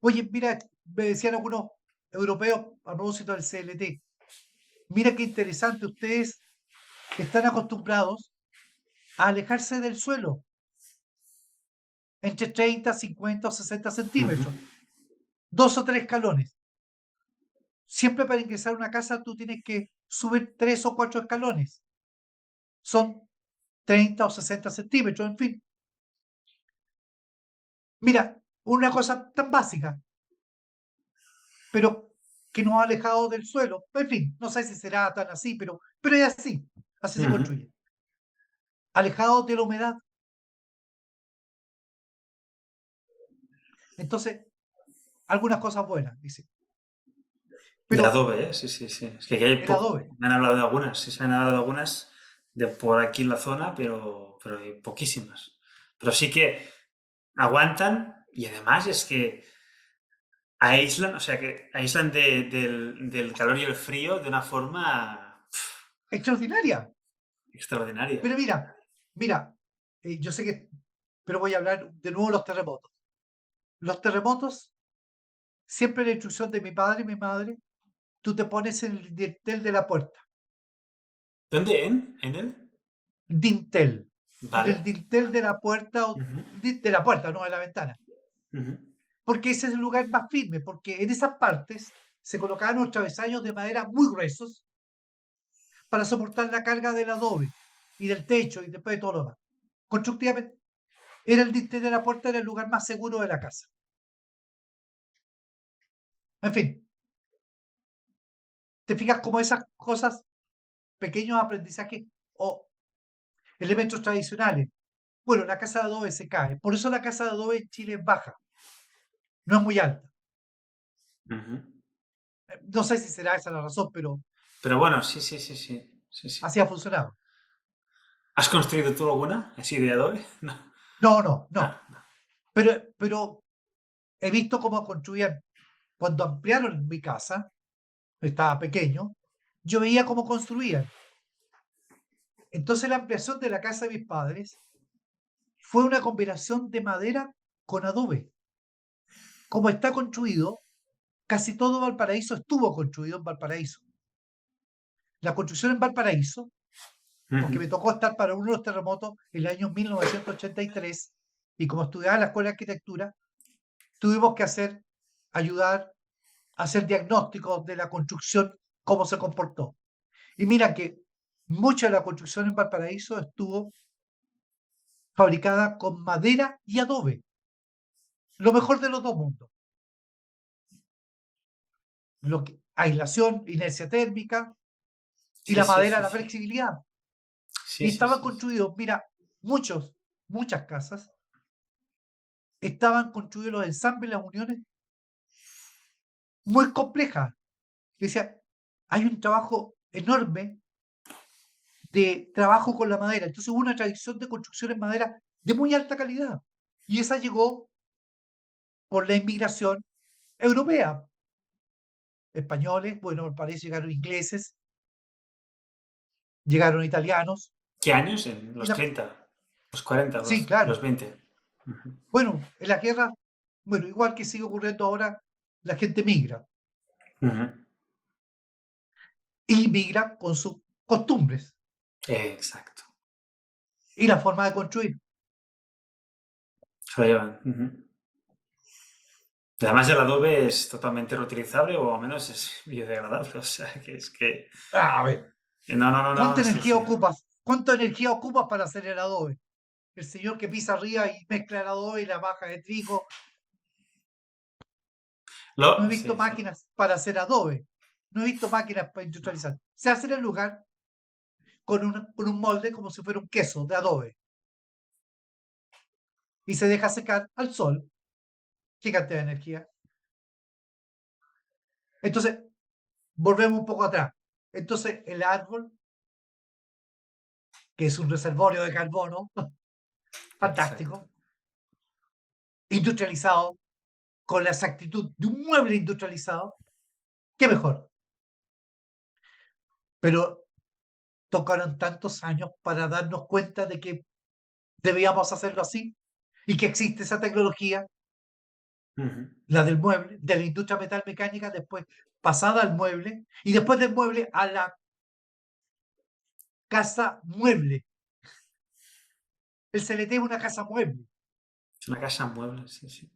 Oye, mira, me decían algunos europeos a propósito del CLT. Mira qué interesante, ustedes están acostumbrados a alejarse del suelo entre 30, 50 o 60 Ujú. centímetros, 2 o 3 escalones. Siempre para ingresar a una casa tú tienes que subir 3 o 4 escalones. Son 30 o 60 centímetros, en fin. Mira, una cosa tan básica, pero que nos ha alejado del suelo. En fin, no sé si será tan así, pero es así. Así se Ujú. construye. Alejado de la humedad. Entonces, algunas cosas buenas, dice. Del Pero adobe, ¿eh? Sí, sí, sí. Es que aquí hay el poco. adobe, Me han hablado de algunas, sí, se me han hablado de algunas de por aquí en la zona, pero hay poquísimas. Pero sí que aguantan y además es que aíslan, o sea, que aíslan del calor y el frío de una forma extraordinaria. extraordinaria. Pero mira, yo sé que, pero voy a hablar de nuevo de los terremotos. Los terremotos, siempre la instrucción de mi padre y mi madre, tú te pones en el dintel de la puerta. ¿Dónde? ¿En él? Dintel. En Vale. el dintel de la puerta, Ujú, de la puerta, no de la ventana. ujú, Porque ese es el lugar más firme, porque en esas partes se colocaban los travesaños de madera muy gruesos para soportar la carga del adobe y del techo y después de todo lo demás. Constructivamente, era el dintel de la puerta, era el lugar más seguro de la casa. En fin, te fijas como esas cosas, pequeños aprendizajes o elementos tradicionales. Bueno, la casa de adobe se cae, por eso la casa de adobe en Chile es baja, no es muy alta. ujú. No sé si será esa la razón, pero Pero bueno, sí, sí, sí, sí. Sí, sí. así ha funcionado. ¿Has construido tú alguna así de adobe? No. No, no, No. no. Pero he visto cómo construían. Cuando ampliaron mi casa, estaba pequeño, yo veía cómo construían. Entonces la ampliación de la casa de mis padres fue una combinación de madera con adobe. Como está construido, casi todo Valparaíso estuvo construido en Valparaíso. La construcción en Valparaíso, porque Ujú. me tocó estar para uno de los terremotos en el año 1983, y como estudiaba en la Escuela de Arquitectura, tuvimos que ayudar a hacer diagnósticos de la construcción, cómo se comportó. Y mira que mucha de la construcción en Valparaíso estuvo fabricada con madera y adobe, lo mejor de los dos mundos. Aislación, inercia térmica y Sí, la sí, madera, sí, la sí. flexibilidad. Sí, Y sí, estaban sí. construidos, mira, muchas casas estaban construidos los ensambles, las uniones muy complejas. Decía, hay un trabajo enorme de trabajo con la madera. Entonces hubo una tradición de construcción en madera de muy alta calidad. Y esa llegó por la inmigración europea. Españoles, bueno, parece llegaron ingleses, llegaron italianos. ¿Qué años? En Y los 30, los 40, sí, los claro. 20. Ujú, Bueno, en la guerra, bueno, igual que sigue ocurriendo ahora, la gente migra. ujú. Y migra con sus costumbres Exacto. y la forma de construir. Se lo llevan. Ujú. Además, el adobe es totalmente reutilizable o al menos es biodegradable. O sea, que es que. A ver, No, no, no, ¿cuánta no, sí, energía sí. ocupas? ¿Cuánta energía ocupas para hacer el adobe? El señor que pisa arriba y mezcla el adobe y la baja de trigo. No he visto Sí, sí. máquinas para hacer adobe. No he visto máquinas para industrializar. Se hace en el lugar, con un molde como si fuera un queso de adobe y se deja secar al sol. ¿Qué cantidad de energía? Entonces, volvemos un poco atrás. Entonces, el árbol, que es un reservorio de carbono, Exacto. fantástico, industrializado, con la exactitud de un mueble industrializado, qué mejor. Pero tocaron tantos años para darnos cuenta de que debíamos hacerlo así y que existe esa tecnología, Ujú. la del mueble, de la industria metalmecánica, después pasada al mueble y después del mueble a la casa mueble. El CLT es una casa mueble, Es una casa mueble, sí, sí.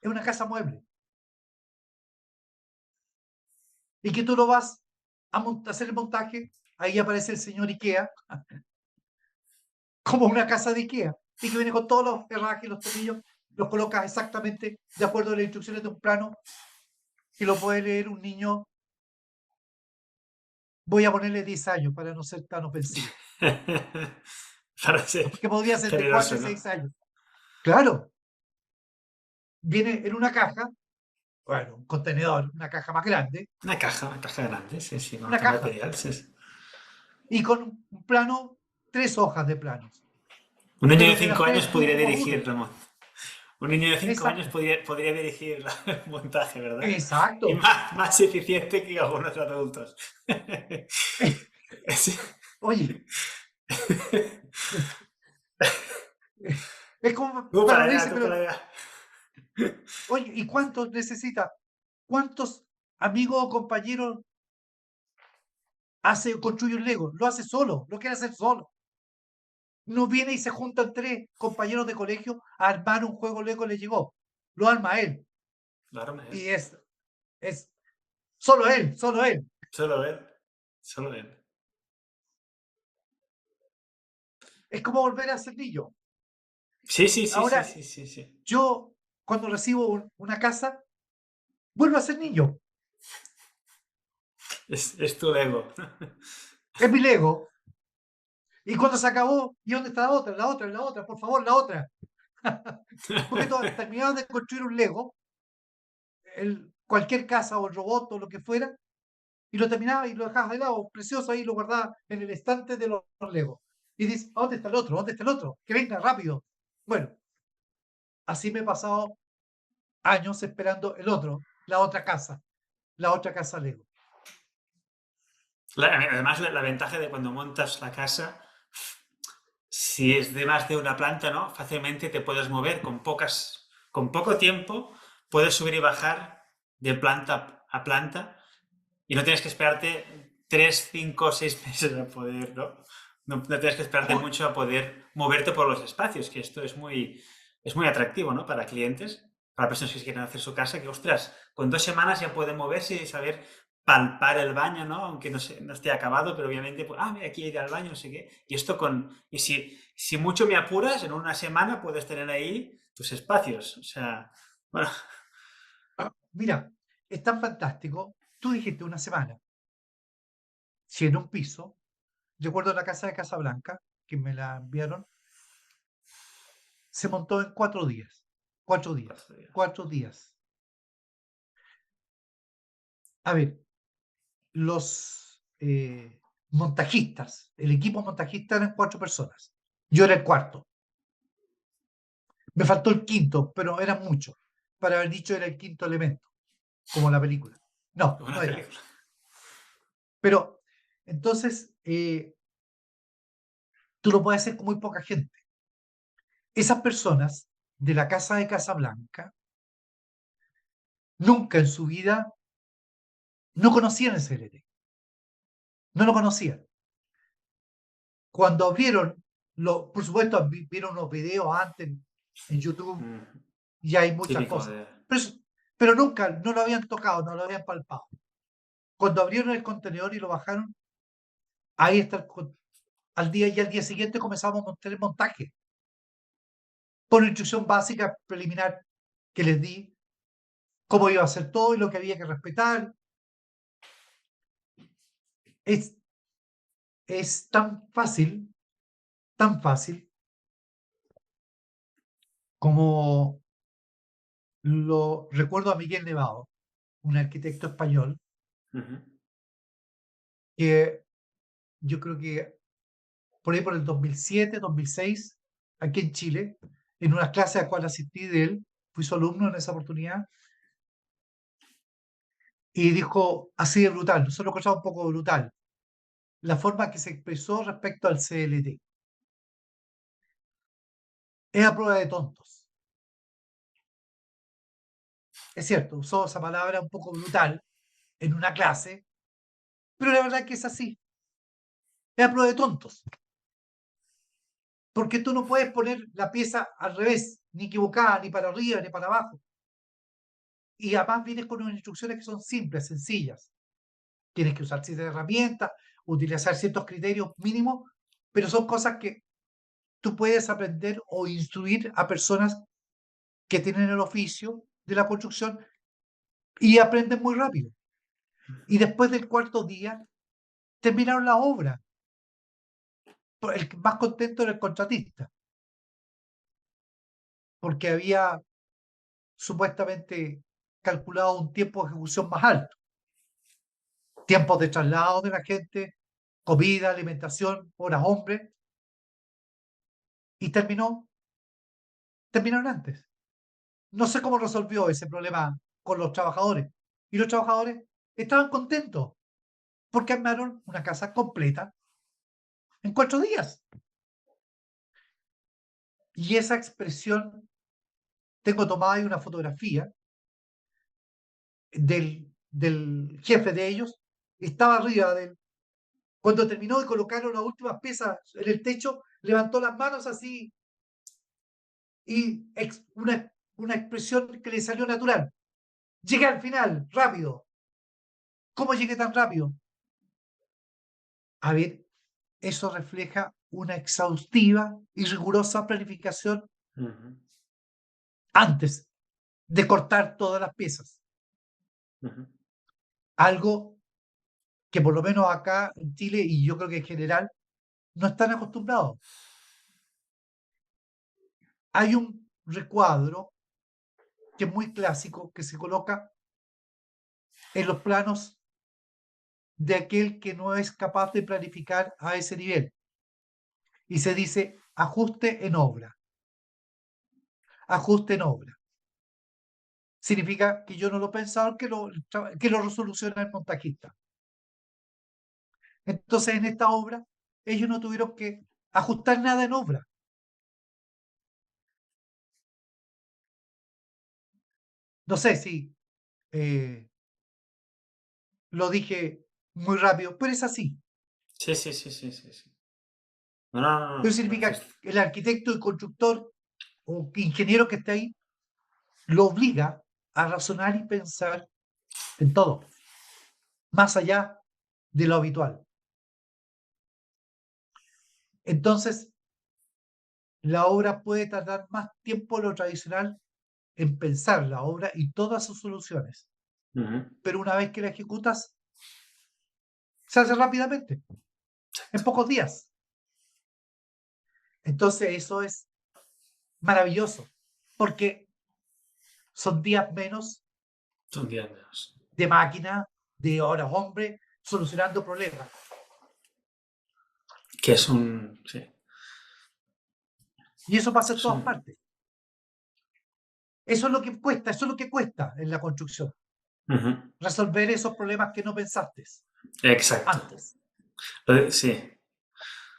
es una casa mueble. Y que tú lo vas a hacer el montaje, ahí aparece el señor IKEA, como una casa de IKEA, y que viene con todos los herrajes y los tornillos, los colocas exactamente de acuerdo a las instrucciones de un plano que lo puede leer un niño. Voy a ponerle 10 años para no ser tan ofensivo, Para ser porque podría ser de 4 generoso, y ¿no? 6 años. Claro, viene en una caja, bueno, un contenedor, una caja más grande, Una caja grande, sí, sí, con una otro caja, material, sí, sí. y con un plano, 3 hojas de planos, Un niño de pero te las 5 puedes años podría distribuir por uno. dirigir, Ramón. Un niño de 5 años Exacto, podría dirigir el montaje, ¿verdad? Y exacto. más eficiente que algunos adultos. Sí. Oye, es como Tú para para allá, reírse, tú para pero, allá. oye, ¿y cuántos necesita? ¿Cuántos amigos o compañeros construye un Lego? Lo hace solo, lo quiere hacer solo. No viene y se juntan 3 compañeros de colegio a armar un juego Lego, le llegó. Lo arma él. Claro, Y es solo él, solo él. solo él. Solo él. Es como volver a ser niño. Sí, sí, sí, sí, Ahora, sí, sí, sí. yo, cuando recibo una casa, vuelvo a ser niño. Es tu ego. Es mi Lego. Y cuando se acabó, ¿y dónde está la otra? La otra, la otra, por favor, la otra. Porque tú terminabas de construir un Lego, cualquier casa o el robot o lo que fuera, y lo terminabas y lo dejabas de lado, precioso ahí, lo guardabas en el estante de los Legos. Y dices, ¿a dónde está el otro? ¿Dónde está el otro? Que venga rápido. Bueno, así me he pasado años esperando el otro, la otra casa Lego. Además, la ventaja de cuando montas la casa, si es de más de una planta, ¿no? Fácilmente te puedes mover con poco tiempo, puedes subir y bajar de planta a planta y no tienes que esperarte 3, 5, 6 meses a poder, ¿no? No tienes que esperarte ¡Uy! mucho a poder moverte por los espacios, que esto es muy atractivo, ¿no? Para clientes, para personas que quieren hacer su casa, que ostras, con 2 semanas ya pueden moverse y saber palpar el baño, ¿no? Aunque no esté acabado, pero obviamente, pues, mira, aquí ir al baño, no sé qué. Y esto y si mucho me apuras, en una semana puedes tener ahí tus espacios. O sea, bueno, Mira, es tan fantástico. Tú dijiste una semana. Si en un piso, recuerdo la casa de Casablanca, que me la enviaron, se montó en 4 días. 4 días. 4 días. A ver, los montajistas, el equipo montajista eran 4 personas. Yo era el cuarto. Me faltó el quinto, pero eran muchos. Para haber dicho era el quinto elemento, como la película. No, una no era. película. Pero entonces, tú lo puedes hacer con muy poca gente. Esas personas de la casa de Casablanca nunca en su vida no conocían el CLT. No lo conocían. Cuando abrieron, por supuesto, vieron unos videos antes en YouTube Mm, y hay muchas típico cosas. de... Pero, pero nunca, no lo habían tocado, no lo habían palpado. Cuando abrieron el contenedor y lo bajaron, ahí está al día y al día siguiente comenzamos a montar el montaje. Por una instrucción básica preliminar que les di, cómo iba a ser todo y lo que había que respetar. Es, es tan fácil como lo recuerdo a Miguel Nevado, un arquitecto español, Ujú, que yo creo que por ahí por el 2007, 2006, aquí en Chile, en una clase a la cual asistí de él, fui su alumno en esa oportunidad, y dijo así de brutal, nosotros lo encontramos un poco brutal, la forma que se expresó respecto al CLT. Es a prueba de tontos. Es cierto, usó esa palabra un poco brutal en una clase, pero la verdad es que es así, es a prueba de tontos. Porque tú no puedes poner la pieza al revés, ni equivocada, ni para arriba, ni para abajo. Y además vienes con unas instrucciones que son simples, sencillas. Tienes que usar ciertas herramientas, utilizar ciertos criterios mínimos, pero son cosas que tú puedes aprender o instruir a personas que tienen el oficio de la construcción y aprenden muy rápido. Y después del cuarto día terminaron la obra. El más contento era el contratista, porque había supuestamente calculado un tiempo de ejecución más alto. Tiempos de traslado de la gente, comida, alimentación, horas hombre, y terminaron antes. No sé cómo resolvió ese problema con los trabajadores. Y los trabajadores estaban contentos porque armaron una casa completa en 4 días. Y esa expresión, tengo tomada ahí una fotografía del jefe de ellos, estaba arriba de él. Cuando terminó y colocaron las últimas piezas en el techo, levantó las manos así y una expresión que le salió natural. Llegué al final, rápido. ¿Cómo llegué tan rápido? A ver, eso refleja una exhaustiva y rigurosa planificación ujú, antes de cortar todas las piezas. ujú. Algo que por lo menos acá en Chile y yo creo que en general no están acostumbrados. Hay un recuadro que es muy clásico que se coloca en los planos de aquel que no es capaz de planificar a ese nivel y se dice ajuste en obra, ajuste en obra. Significa que yo no lo he pensado, que lo resoluciona el montajista. Entonces, en esta obra, ellos no tuvieron que ajustar nada en obra. No sé si eh, lo dije muy rápido, pero es así. Sí, sí, sí, sí, sí, sí. No, no, no, Eso no, me significa haces- que el arquitecto y constructor o ingeniero que está ahí lo obliga a razonar y pensar en todo, más allá de lo habitual. Entonces, la obra puede tardar más tiempo de lo tradicional en pensar la obra y todas sus soluciones, Ujú, pero una vez que la ejecutas, se hace rápidamente, en pocos días. Entonces, eso es maravilloso, porque son días menos son 10 menos. de máquina, de horas hombre, solucionando problemas. Que es un. Sí. Y eso pasa en Es todas un. partes. Eso es lo que cuesta, eso es lo que cuesta en la construcción. Ujú, Resolver esos problemas que no pensaste exacto. antes. Sí.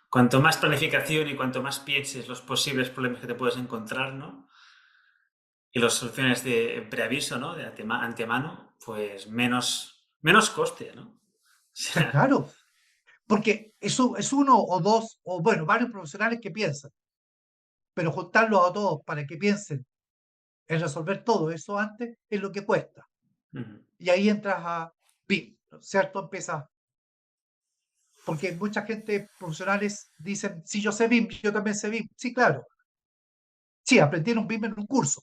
Cuanto más planificación y cuanto más pienses los posibles problemas que te puedes encontrar, ¿no? Y las soluciones de preaviso, ¿no? De antemano, pues menos coste, ¿no? O sea, Claro, porque eso es uno o dos, o bueno, varios profesionales que piensan, pero juntarlos a todos para que piensen en resolver todo eso antes es lo que cuesta. ujú, Y ahí entras a BIM, ¿cierto? Empiezas, porque mucha gente profesionales dicen, si yo sé BIM, yo también sé BIM. Sí, claro, sí, aprendieron BIM en un curso,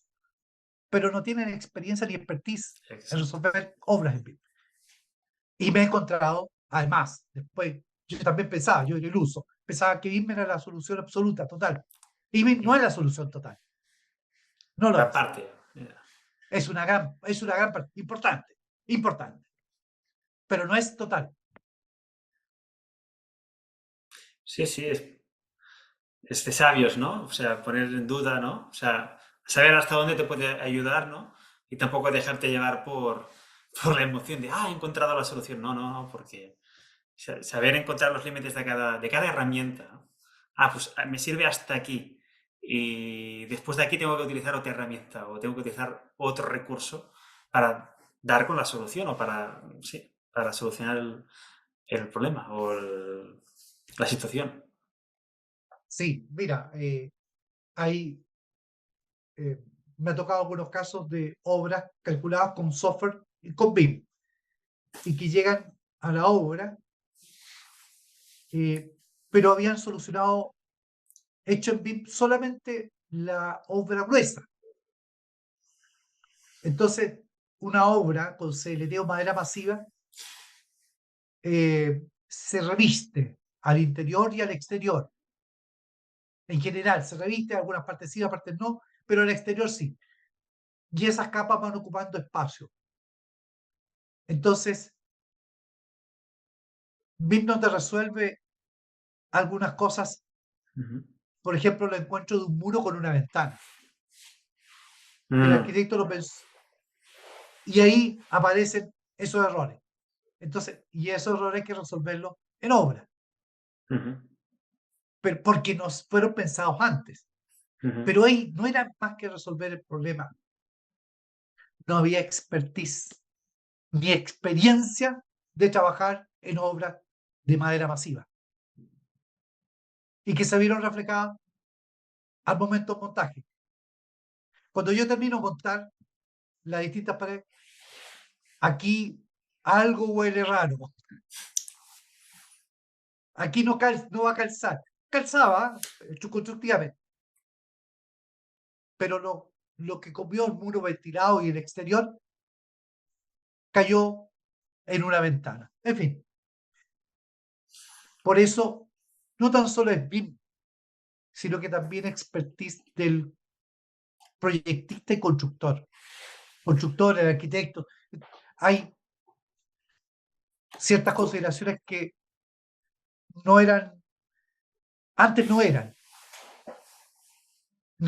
pero no tienen experiencia ni expertise en exacto. resolver obras en BIM. Y me he encontrado, además, después Yo también pensaba, yo era iluso, pensaba que BIM era la solución absoluta, total. Y BIM no es la solución total, no lo Gran es. parte. Es una gran parte, importante, importante, pero no es total. Sí, sí, es de sabios, ¿no? O sea, poner en duda, ¿no? O sea, saber hasta dónde te puede ayudar, ¿no? Y tampoco dejarte llevar por la emoción de, he encontrado la solución. No, no, no, porque saber encontrar los límites de cada herramienta, ¿no? Pues me sirve hasta aquí. Y después de aquí tengo que utilizar otra herramienta o tengo que utilizar otro recurso para dar con la solución o para, sí, para solucionar el problema o la situación. Sí, mira, hay, eh, me ha tocado algunos casos de obras calculadas con software y con BIM y que llegan a la obra, eh, pero habían solucionado, hecho en BIM solamente la obra gruesa. Entonces, una obra con CLT o madera masiva se reviste al interior y al exterior. En general, se reviste, algunas partes sí, partes no, pero al exterior sí. Y esas capas van ocupando espacio. Entonces, BIM no te resuelve algunas cosas, Ujú. por ejemplo, el encuentro de un muro con una ventana. El Mm, arquitecto lo pensó y ahí aparecen esos errores. Entonces, y esos errores hay que resolverlos en obra, ujú, pero porque nos fueron pensados antes. ujú, Pero ahí no era más que resolver el problema. No había expertise ni experiencia de trabajar en obras de madera masiva y que se vieron reflejadas al momento del montaje. Cuando yo termino de montar las distintas paredes, aquí algo huele raro, aquí no va a calzar. Calzaba constructivamente, pero lo que comió el muro ventilado y el exterior cayó en una ventana. En fin, por eso no tan solo es BIM, sino que también expertise del proyectista y constructor, el arquitecto. Hay ciertas consideraciones que no eran, antes no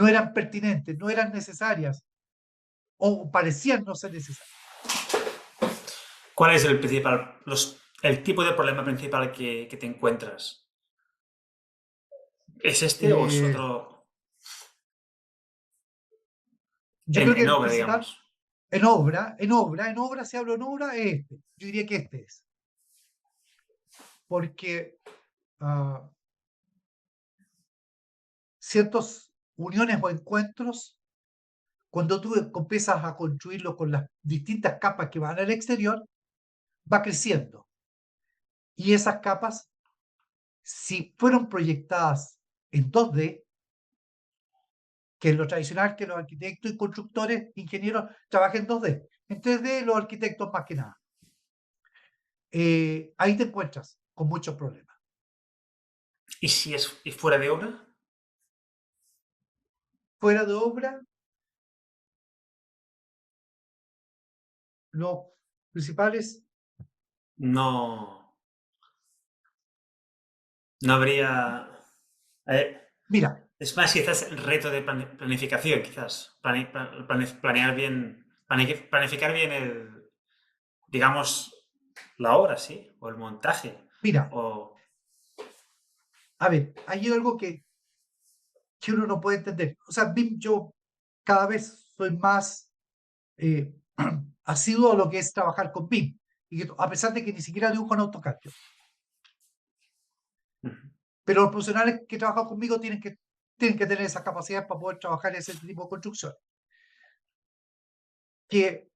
eran pertinentes, no eran necesarias o parecían no ser necesarias. ¿Cuál es el tipo de problema principal que te encuentras? ¿Es este o es Eh, otro yo creo en, que en el obra, principal digamos? si hablo en obra, es este. Yo diría que este es. Porque uh, ciertas uniones o encuentros, cuando tú empiezas a construirlo con las distintas capas que van al exterior, va creciendo. Y esas capas, si fueron proyectadas en 2D, que es lo tradicional que los arquitectos y constructores, ingenieros, trabajen en 2D. En 3D los arquitectos más que nada. Ahí te encuentras con muchos problemas. ¿Y si es fuera de obra? Fuera de obra, los principales, No, no habría. eh, mira, es más, quizás el reto de planificación, quizás. Planear bien, planificar bien digamos, la obra, sí, o el montaje. mira, O, a ver, hay algo que uno no puede entender. O sea, BIM, yo cada vez soy más eh, asiduo a lo que es trabajar con BIM. Y a pesar de que ni siquiera dibujo en AutoCAD. Pero los profesionales que trabajan conmigo tienen que tener esas capacidades para poder trabajar ese tipo de construcción. Que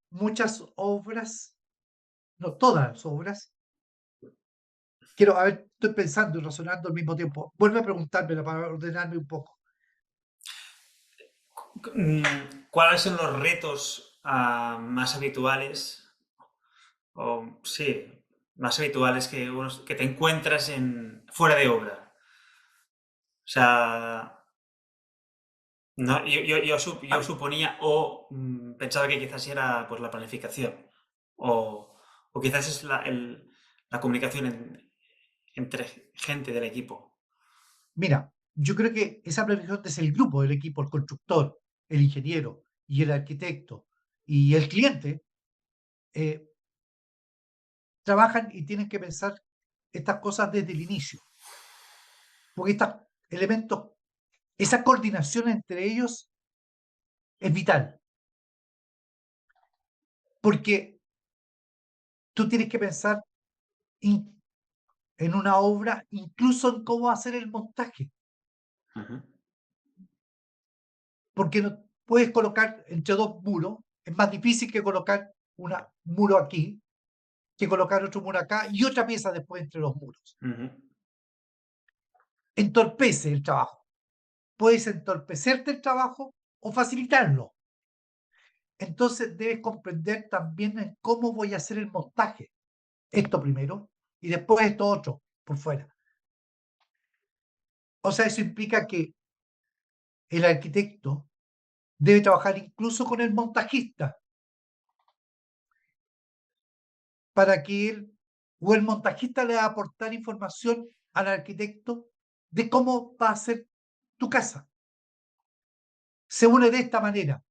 muchas obras, no todas las obras, a ver, estoy pensando y razonando al mismo tiempo. Vuelve a preguntármela para ordenarme un poco. ¿Cuáles son los retos más habituales? O, sí. más habituales que te encuentras fuera de obra. O sea, no, yo suponía o pensaba que quizás era pues, la planificación o quizás es la comunicación entre gente del equipo. Mira, yo creo que esa planificación es el grupo del equipo, el constructor, el ingeniero y el arquitecto y el cliente, eh, trabajan y tienen que pensar estas cosas desde el inicio, porque estos elementos, esa coordinación entre ellos es vital, porque tú tienes que pensar in- en una obra, incluso en cómo hacer el montaje, Ujú, porque no puedes colocar entre dos muros, es más difícil que colocar un muro aquí, que colocar otro muro acá y otra pieza después entre los muros. ujú, Entorpece el trabajo. Puedes entorpecerte el trabajo o facilitarlo. Entonces debes comprender también en cómo voy a hacer el montaje. Esto primero y después esto otro por fuera. O sea, eso implica que el arquitecto debe trabajar incluso con el montajista para que él o el montajista le va a aportar información al arquitecto de cómo va a ser tu casa. Se une de esta manera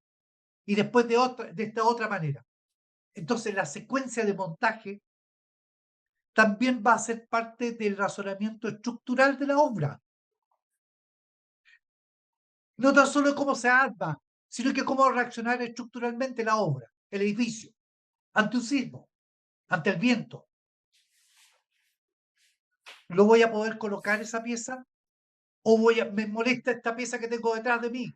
y después de esta otra manera. Entonces la secuencia de montaje también va a ser parte del razonamiento estructural de la obra. No tan solo cómo se arma, sino que cómo reaccionar estructuralmente la obra, el edificio, ante un sismo, ante el viento. ¿Lo voy a poder colocar esa pieza? ¿O me molesta esta pieza que tengo detrás de mí?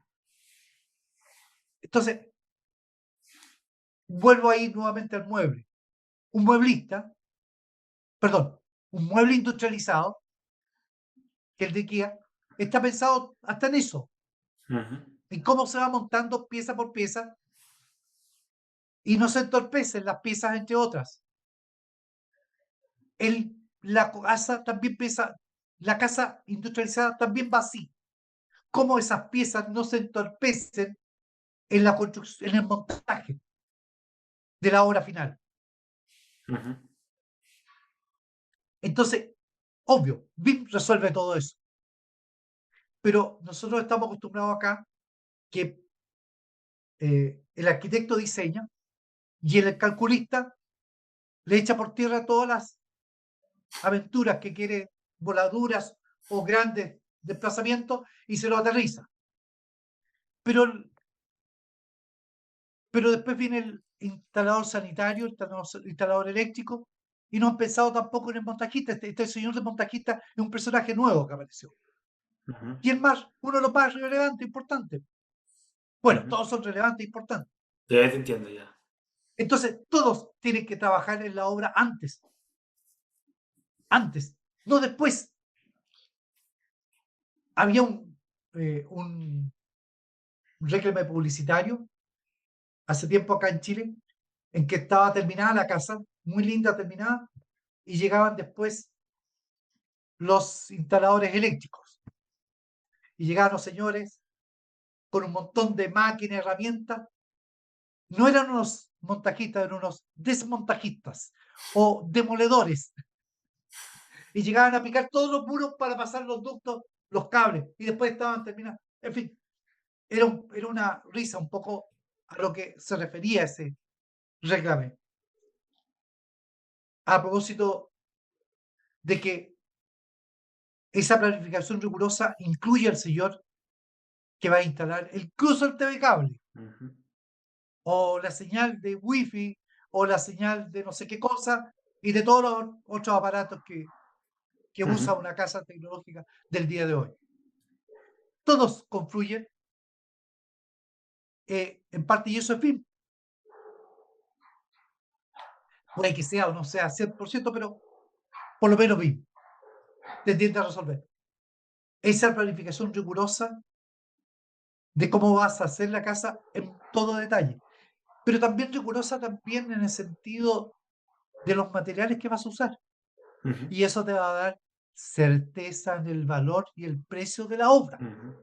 Entonces, vuelvo ahí nuevamente al mueble. Un mueblista, perdón, un mueble industrializado, que el de IKEA, está pensado hasta en eso, ujú, en cómo se va montando pieza por pieza y no se entorpecen las piezas entre otras. La casa también pesa, la casa industrializada también va así. Cómo esas piezas no se entorpecen en la construcción, en el montaje de la obra final. ujú, Entonces, obvio, BIM resuelve todo eso. Pero nosotros estamos acostumbrados acá que el arquitecto diseña y el calculista le echa por tierra todas las aventuras que quiere, voladuras o grandes desplazamientos y se lo aterriza. Pero después viene el instalador sanitario, el instalador eléctrico, y no han pensado tampoco en el montajista. Este señor de montajista es un personaje nuevo que apareció. ujú, Y el más, uno de los más relevantes, importante. Bueno, ujú. todos son relevantes e importantes. Ya te entiendo ya. Entonces, todos tienen que trabajar en la obra antes, no después. Había un réclame publicitario hace tiempo acá en Chile, en que estaba terminada la casa, muy linda terminada, y llegaban después los instaladores eléctricos. Y llegaban los señores con un montón de máquinas, herramientas. No eran unos montajistas, eran unos desmontajistas o demoledores. Y llegaban a picar todos los muros para pasar los ductos, los cables, y después estaban terminados. En fin, era una risa un poco a lo que se refería ese reclame. A propósito de que esa planificación rigurosa incluye al señor que va a instalar incluso el TV cable, Ujú, o la señal de wifi, o la señal de no sé qué cosa, y de todos los otros aparatos que ujú, usa una casa tecnológica del día de hoy. Todos confluyen, en parte, y eso es fin. Puede que sea o no sea 100%, pero por lo menos BIM te tiende a resolver. Esa planificación rigurosa de cómo vas a hacer la casa en todo detalle, pero también rigurosa también en el sentido de los materiales que vas a usar. Ujú, Y eso te va a dar certeza en el valor y el precio de la obra. ujú.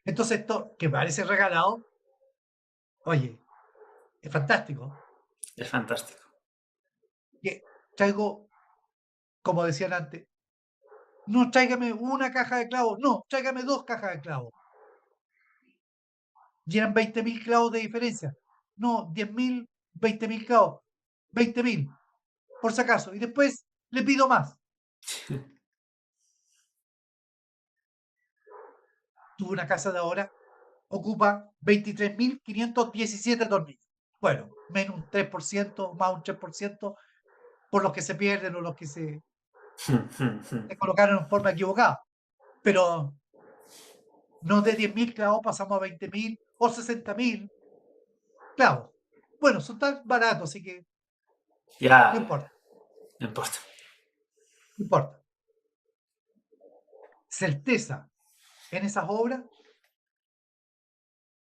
Entonces, esto que parece regalado, oye, es fantástico. Es fantástico. Que traigo, como decían antes, no tráigame una caja de clavos, no, tráigame dos cajas de clavos. Y eran 20.000 clavos de diferencia. No, 10.000, 20.000 clavos, 20.000, por si acaso. Y después le pido más. Tuve una casa de ahora, ocupa 23.517 tornillos. Bueno, menos un 3%, más un 3%, por los que se pierden o los que se colocaron en forma equivocada. Pero no de 10.000 clavos pasamos a 20.000 o 60.000 clavos. Bueno, son tan baratos, así que no Ya, importa, no importa. no importa. Certeza en esas obras,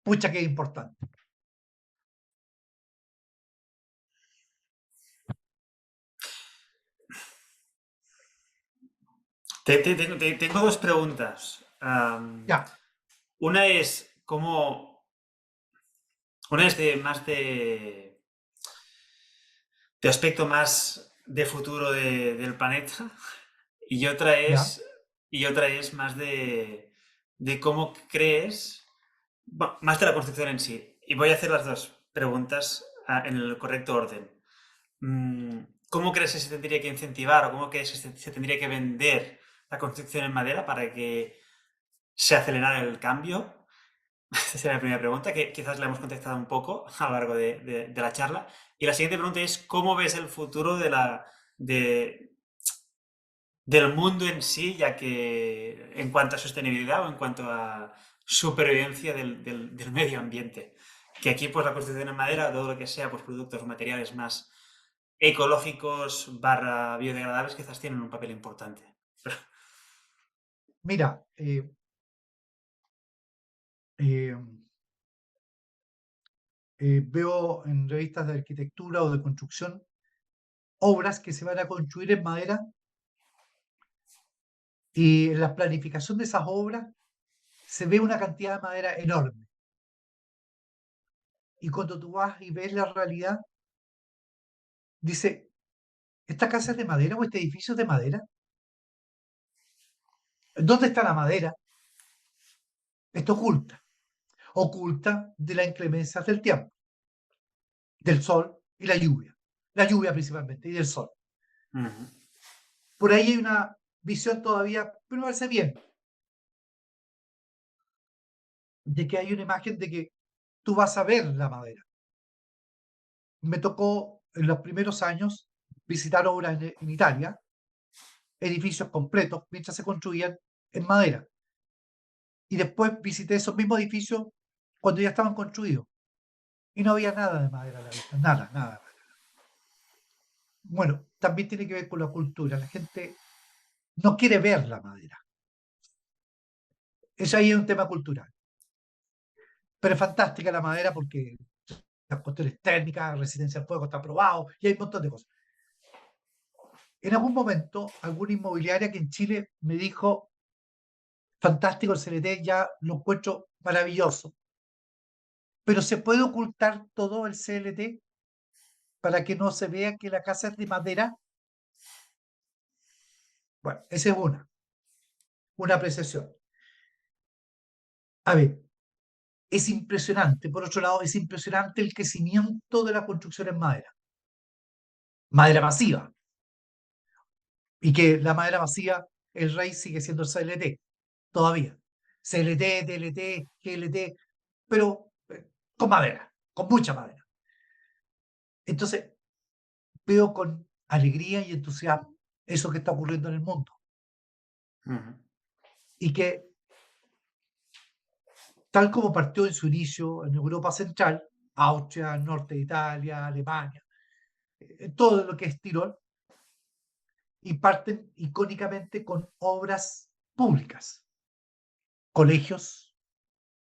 pucha que es importante. Tengo dos preguntas. Ya, Una es cómo. Una es de aspecto más de futuro del planeta. Y otra ya, es. Y otra es más de cómo crees. Bueno, más de la construcción en sí. Y voy a hacer las dos preguntas en el correcto orden. ¿Cómo crees que se tendría que incentivar o cómo crees que se tendría que vender la construcción en madera para que se acelerara el cambio? Esa sería la primera pregunta, que quizás la hemos contestado un poco a lo largo de la charla. Y la siguiente pregunta es, ¿cómo ves el futuro de- del mundo en sí, ya que en cuanto a sostenibilidad o en cuanto a supervivencia del medio ambiente? Que aquí, pues, la construcción en madera, todo lo que sea, pues, productos o materiales más ecológicos barra biodegradables, quizás tienen un papel importante. mira, eh, veo en revistas de arquitectura o de construcción obras que se van a construir en madera y en la planificación de esas obras se ve una cantidad de madera enorme. Y cuando tú vas y ves la realidad, dice, ¿esta casa es de madera o este edificio es de madera? ¿Dónde está la madera? Esto oculta de las inclemencias del tiempo, del sol y la lluvia principalmente y del sol. Ujú, Por ahí hay una visión todavía, pero me parece bien, de que hay una imagen de que tú vas a ver la madera. Me tocó en los primeros años visitar obras en Italia, edificios completos, mientras se construían en madera. Y después visité esos mismos edificios cuando ya estaban construidos. Y no había nada de madera a la vista, nada, nada. Bueno, también tiene que ver con la cultura. La gente no quiere ver la madera. Eso ahí es un tema cultural. Pero es fantástica la madera porque las cuestiones técnicas, resistencia al fuego está aprobado y hay un montón de cosas. En algún momento, alguna inmobiliaria que en Chile me dijo, fantástico el CLT, ya lo encuentro maravilloso, pero se puede ocultar todo el CLT para que no se vea que la casa es de madera. Bueno, esa es una apreciación. A ver, es impresionante, por otro lado, es impresionante el crecimiento de la construcción en madera, madera masiva, y que la madera masiva, el rey sigue siendo el CLT, todavía. CLT, TLT, GLT, pero con madera, con mucha madera. Entonces, veo con alegría y entusiasmo eso que está ocurriendo en el mundo ujú, y que, tal como partió en su inicio en Europa Central, Austria, norte de Italia, Alemania, todo lo que es Tirol, y parten icónicamente con obras públicas, colegios,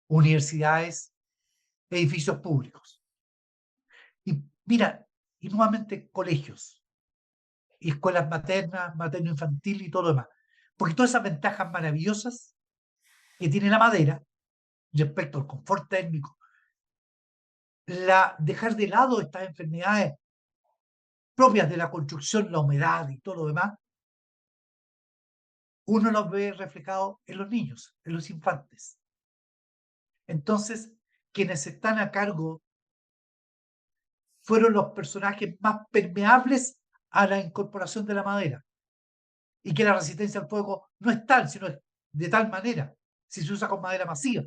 universidades, edificios públicos. Y mira, y nuevamente colegios, y escuelas maternas, materno-infantil y todo lo demás. Porque todas esas ventajas maravillosas que tiene la madera respecto al confort térmico, dejar de lado estas enfermedades propias de la construcción, la humedad y todo lo demás, uno los ve reflejados en los niños, en los infantes. Entonces, quienes están a cargo fueron los personajes más permeables a la incorporación de la madera. Y que la resistencia al fuego no es tal, sino es de tal manera, si se usa con madera masiva.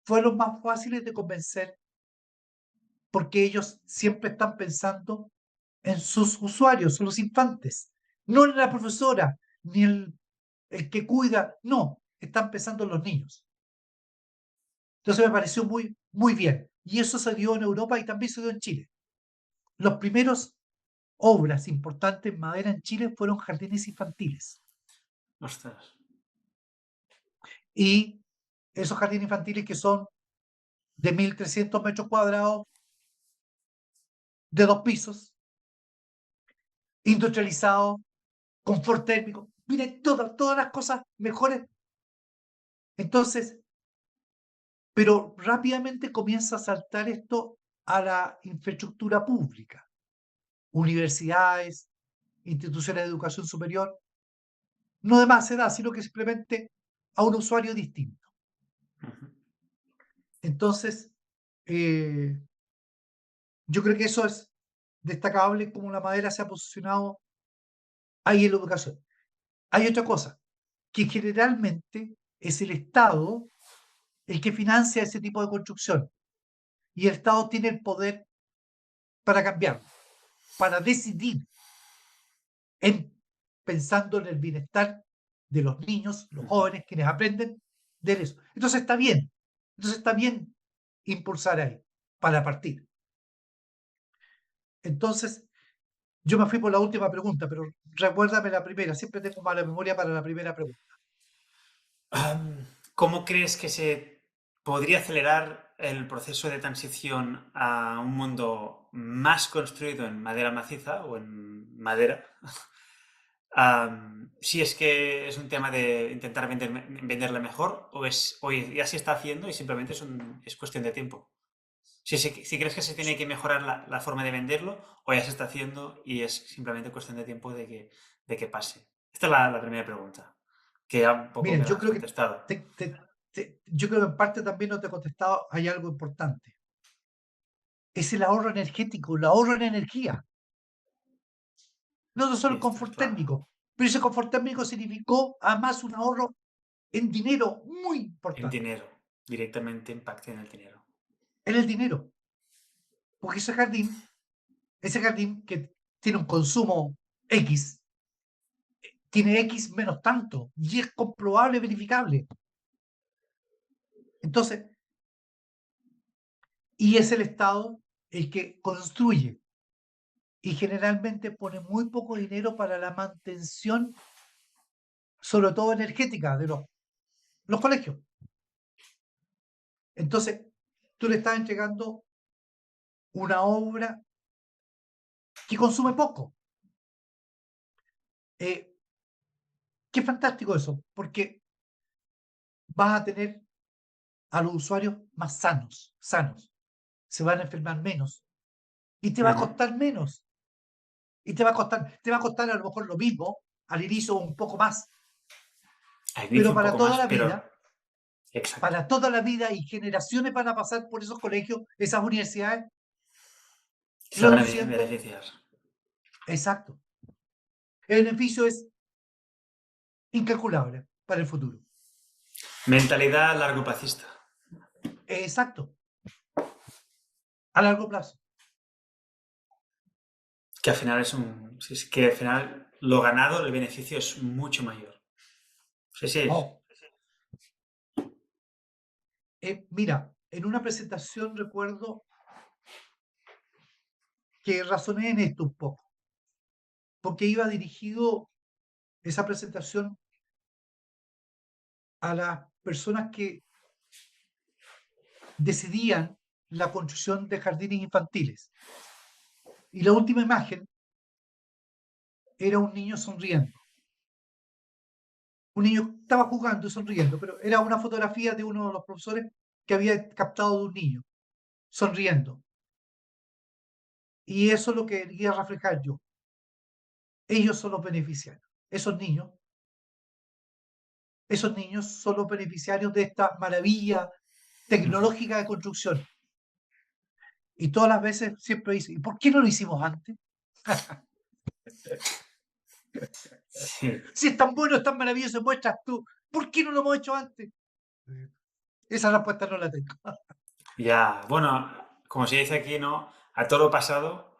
Fueron los más fáciles de convencer porque ellos siempre están pensando en sus usuarios, en los infantes, no en la profesora, ni el que cuida, no, están pensando en los niños. Entonces me pareció muy, muy bien. Y eso se dio en Europa y también se dio en Chile. Los primeros obras importantes en madera en Chile fueron jardines infantiles. Ostras. Y esos jardines infantiles que son de 1.300 metros cuadrados, de 2 pisos, industrializados, confort térmico, miren, todas las cosas mejores. Entonces, pero rápidamente comienza a saltar esto a la infraestructura pública, universidades, instituciones de educación superior, no de más edad, sino que simplemente a un usuario distinto. Ujú. Entonces, yo creo que eso es destacable como la madera se ha posicionado ahí en la educación. Hay otra cosa, que generalmente es el Estado el que financia ese tipo de construcción y el Estado tiene el poder para cambiarlo, para decidir en, pensando en el bienestar de los niños, los Ujú. jóvenes, quienes aprenden de eso. Entonces está bien impulsar ahí, para partir. Entonces, yo me fui por la última pregunta, pero recuérdame la primera, siempre tengo mala memoria para la primera pregunta. ¿Cómo crees que se podría acelerar el proceso de transición a un mundo más construido en madera maciza o en madera? Si es que es un tema de intentar venderle mejor o ya se está haciendo y simplemente es cuestión de tiempo. Si crees que se tiene que mejorar la forma de venderlo o ya se está haciendo y es simplemente cuestión de tiempo de que pase. Esta es la primera pregunta, que ya un poco Mira, me la yo has creo que contestado. yo creo que en parte también no te he contestado, hay algo importante. Es el ahorro energético, el ahorro en energía. No solo Sí, el está confort claro. térmico, pero ese confort térmico significó además un ahorro en dinero muy En importante, dinero. Directamente impacta en el dinero. en el dinero. Porque ese jardín que tiene un consumo X, tiene X menos tanto, y es comprobable, verificable. Entonces, y es el Estado el que construye y generalmente pone muy poco dinero para la mantención, sobre todo energética, de los colegios. Entonces, tú le estás entregando una obra que consume poco. Eh, qué fantástico eso, porque vas a tener a los usuarios más sanos, se van a enfermar menos y te va a Ujú. costar menos. Te va a costar a lo mejor lo mismo al inicio un poco más, Al pero inicio un poco más, pero exacto. para toda la vida y generaciones van a pasar por esos colegios, esas universidades, Se van a reduciendo, beneficiar. exacto. El beneficio es incalculable para el futuro. Mentalidad largoplacista. Exacto, a largo plazo. Que al final si es que al final lo ganado, el beneficio es mucho mayor. Sí, sí. Oh, mira, en una presentación recuerdo que razoné en esto un poco, porque iba dirigido esa presentación a las personas que decidían la construcción de jardines infantiles. Y la última imagen era un niño sonriendo. Un niño estaba jugando y sonriendo, pero era una fotografía de uno de los profesores que había captado de un niño sonriendo. Y eso es lo que quería reflejar yo. Ellos son los beneficiarios. Esos niños son los beneficiarios de esta maravilla Ujú. tecnológica de construcción. Y todas las veces siempre dicen, ¿y por qué no lo hicimos antes? Sí, Si es tan bueno, es tan maravilloso, muestras tú, ¿por qué no lo hemos hecho antes? Esa respuesta no la tengo. ya, bueno, como se dice aquí, ¿no? A todo lo pasado,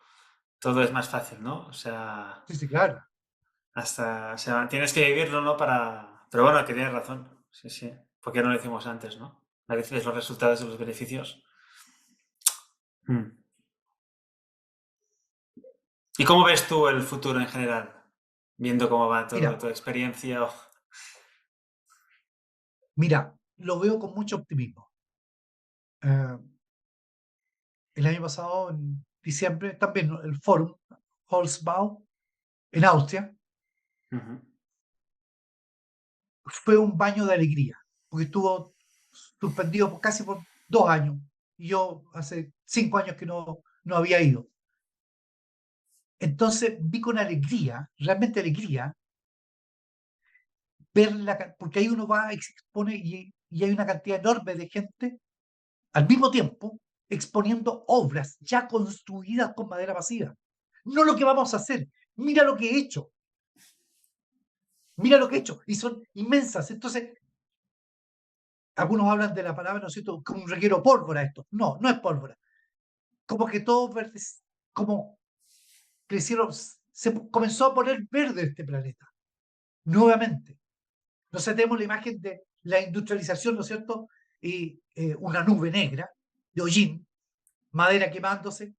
todo es más fácil, ¿no? O sea, Sí, sí, claro. o sea, tienes que vivirlo, ¿no? Pero bueno, que tienes razón, sí, sí. ¿Por qué no lo hicimos antes, no? A veces los resultados de los beneficios. Mm. ¿Y cómo ves tú el futuro en general? Viendo cómo va todo, Mira, tu experiencia. mira, lo veo con mucho optimismo. Eh, el año pasado, en diciembre, también ¿no? El Forum Holzbau en Austria Ujú. fue un baño de alegría, porque estuvo suspendido casi por 2 años. Y yo hace 5 años que no había ido. Entonces vi con alegría, realmente alegría, porque ahí uno va, expone y hay una cantidad enorme de gente al mismo tiempo exponiendo obras ya construidas con madera masiva. No lo que vamos a hacer, mira lo que he hecho, mira lo que he hecho, y son inmensas. Entonces, algunos hablan de la palabra, ¿no es cierto?, como un reguero pólvora esto. No, no es pólvora. Como que todo verde, como crecieron, se comenzó a poner verde este planeta, nuevamente. Entonces tenemos la imagen de la industrialización, ¿no es cierto? Y una nube negra de hollín, madera quemándose,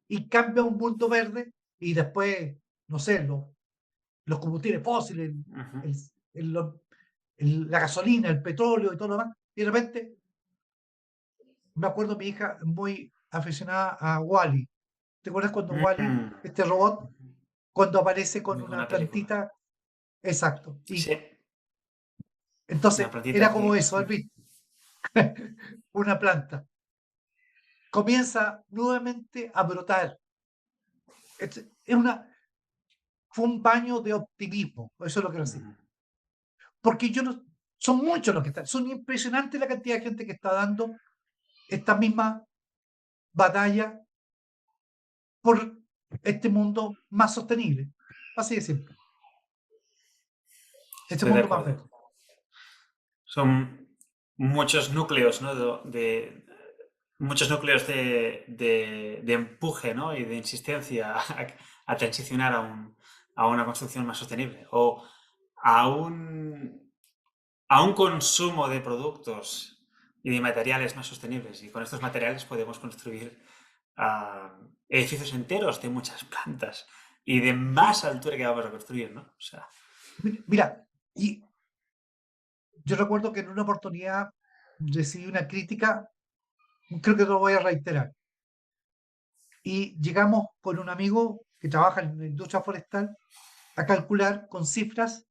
y cambia a un mundo verde, y después, no sé, los combustibles fósiles, Ujú. el- el- lo- la gasolina, el petróleo y todo lo demás, y de repente me acuerdo mi hija muy aficionada a Wally. ¿Te acuerdas cuando Wally, Mm. este robot, cuando aparece con Muy buena una película. plantita? Exacto. Y Sí, una entonces plantita era como aquí. eso, ¿has una planta. Comienza nuevamente a brotar. Es fue un baño de optimismo, eso es lo que quiero decir. Ujú. Porque yo no, son muchos los que están, son impresionantes la cantidad de gente que está dando esta misma batalla por este mundo más sostenible. Así de simple. Este Estoy de mundo más verde. acuerdo. Son muchos núcleos, ¿no? Muchos núcleos de empuje, ¿no? Y de insistencia a transicionar a una construcción más sostenible o a a un consumo de productos y de materiales más sostenibles. Y con estos materiales podemos construir edificios enteros de muchas plantas y de más Sí, altura que vamos a construir, ¿no? O sea, mira, y yo recuerdo que en una oportunidad recibí una crítica, creo que te lo voy a reiterar, y llegamos con un amigo que trabaja en la industria forestal a calcular con cifras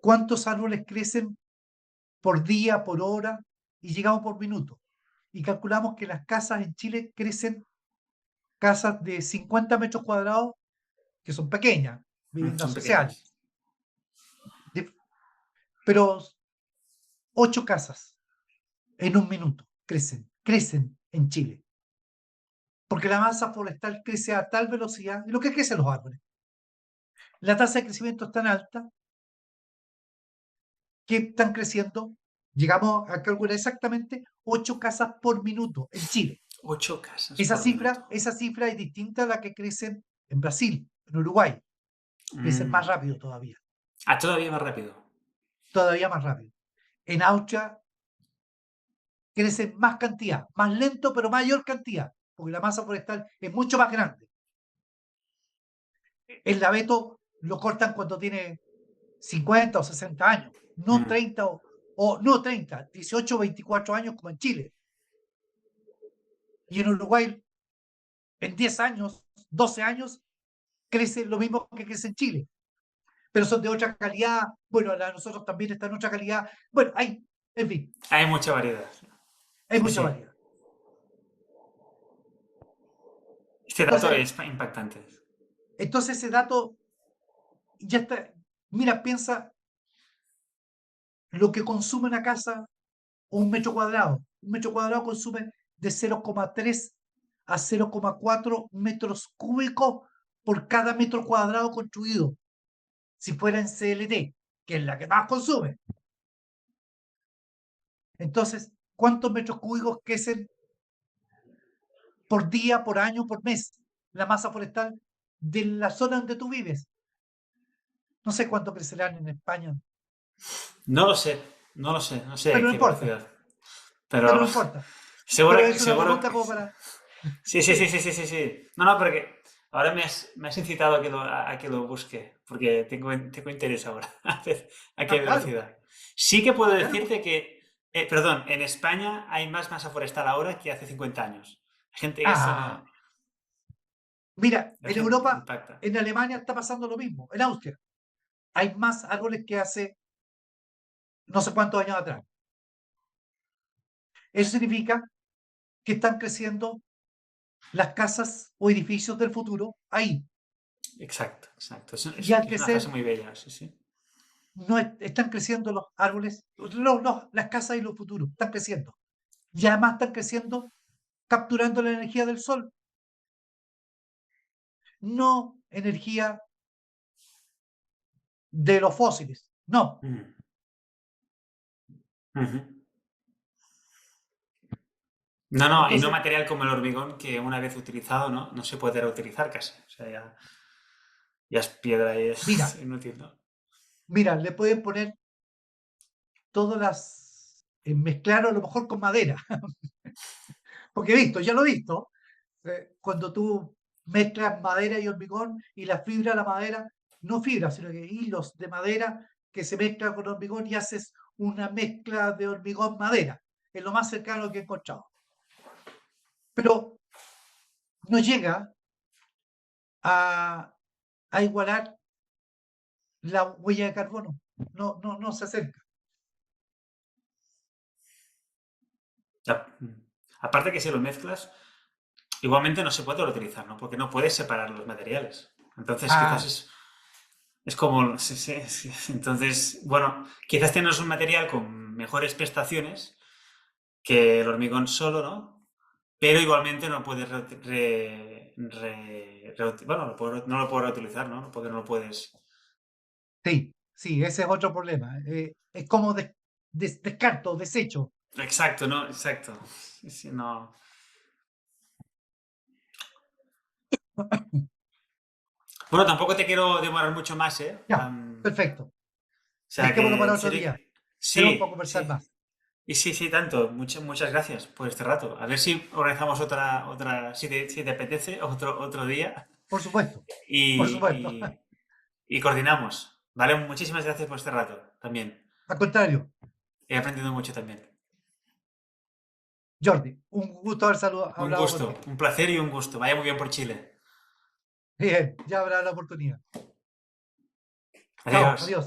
cuántos árboles crecen por día, por hora, y llegamos por minuto. Y calculamos que las casas en Chile crecen casas de 50 metros cuadrados, que son pequeñas, viviendas son sociales, pequeñas. de- pero 8 casas en un minuto crecen en Chile. Porque la masa forestal crece a tal velocidad, y lo que crecen los árboles. La tasa de crecimiento es tan alta que están creciendo, llegamos a calcular exactamente 8 casas por minuto en Chile. 8 casas Esa por minuto. cifra, esa cifra es distinta a la que crecen en Brasil, en Uruguay. Crecen más Mm. rápido todavía, Ah, todavía más rápido. todavía más rápido. En Austria crecen más cantidad, más lento, pero mayor cantidad, porque la masa forestal es mucho más grande. El abeto lo cortan cuando tiene 50 o 60 años, no Mm. 30 o no 30, 18 o 24 años como en Chile. Y en Uruguay en 10 años, 12 años, crece lo mismo que crece en Chile, pero son de otra calidad. Bueno, la de nosotros también está en otra calidad. Bueno, en fin, Hay mucha variedad. hay Sí, mucha sí. variedad. Este dato Entonces, es impactante. entonces ese dato ya está. Mira, piensa lo que consume una casa o un metro cuadrado. Un metro cuadrado consume de 0,3 a 0,4 metros cúbicos por cada metro cuadrado construido. Si fuera en CLT, que es la que más consume. Entonces, ¿cuántos metros cúbicos crecen por día, por año, por mes la masa forestal de la zona donde tú vives? No sé cuánto crecerán en España, No lo sé, no lo sé, no sé pero a no qué importa, velocidad. pero Pero no importa. seguro, Pero es una seguro pregunta que como para... sí, sí, sí, Sí, sí, sí, sí, sí. No, no, porque ahora me has incitado a que lo busque, porque tengo interés ahora, a ver a qué claro, velocidad. Sí que puedo claro. decirte que, perdón, en España hay más masa forestal ahora que hace 50 años. Hay gente que eso Ah, no, mira, la en gente Europa, impacta. en Alemania está pasando lo mismo, en Austria. Hay más árboles que hace no sé cuántos años atrás. Eso significa que están creciendo las casas o edificios del futuro ahí. Exacto, exacto. Y al Es una frase crecer, muy bella, sí, sí. no están creciendo los árboles, las casas y los futuros, están creciendo. Y además están creciendo capturando la energía del sol, no energía de los fósiles, no. Mm, ujú. No, no, y no Entonces, material como el hormigón que una vez utilizado, ¿no? No se puede reutilizar casi. O sea, ya es piedra y es mira, inútil, ¿no? le pueden poner todas mezclar a lo mejor con madera, porque he visto, ya lo he visto, cuando tú mezclas madera y hormigón y la fibra de la madera, no fibra, sino que hilos de madera que se mezclan con hormigón y haces una mezcla de hormigón-madera. Es lo más cercano que he encontrado. Pero no llega a, a igualar la huella de carbono. No, no, no se acerca. Aparte que si lo mezclas, igualmente no se puede reutilizar, ¿no? Porque no puedes separar los materiales. Entonces quizás Ah, es como... sí, sí, sí. Entonces, bueno, quizás tienes un material con mejores prestaciones que el hormigón solo, ¿no? Pero igualmente no puedes bueno, no lo puedes reutilizar, ¿no? Porque no lo puedes... sí, sí, ese es otro problema. Es como descarto, desecho. Exacto, ¿no? Exacto. Sí, sí, no. Bueno, tampoco te quiero demorar mucho más, ¿eh? Ya, perfecto. O sea Dejémoslo que, para en otro serio, día. Tenemos para sí, conversar sí. más. Y sí, sí, tanto. Muchas gracias por este rato. A ver si organizamos si te apetece, otro día Por supuesto, por supuesto. y, y coordinamos. ¿Vale? Muchísimas gracias por este rato también. Al contrario, He aprendido mucho también. Jordi, un gusto haber Un hablado gusto, contigo. un placer y un gusto. Vaya muy bien por Chile. Bien, ya habrá la oportunidad. Chao, Adiós. adiós.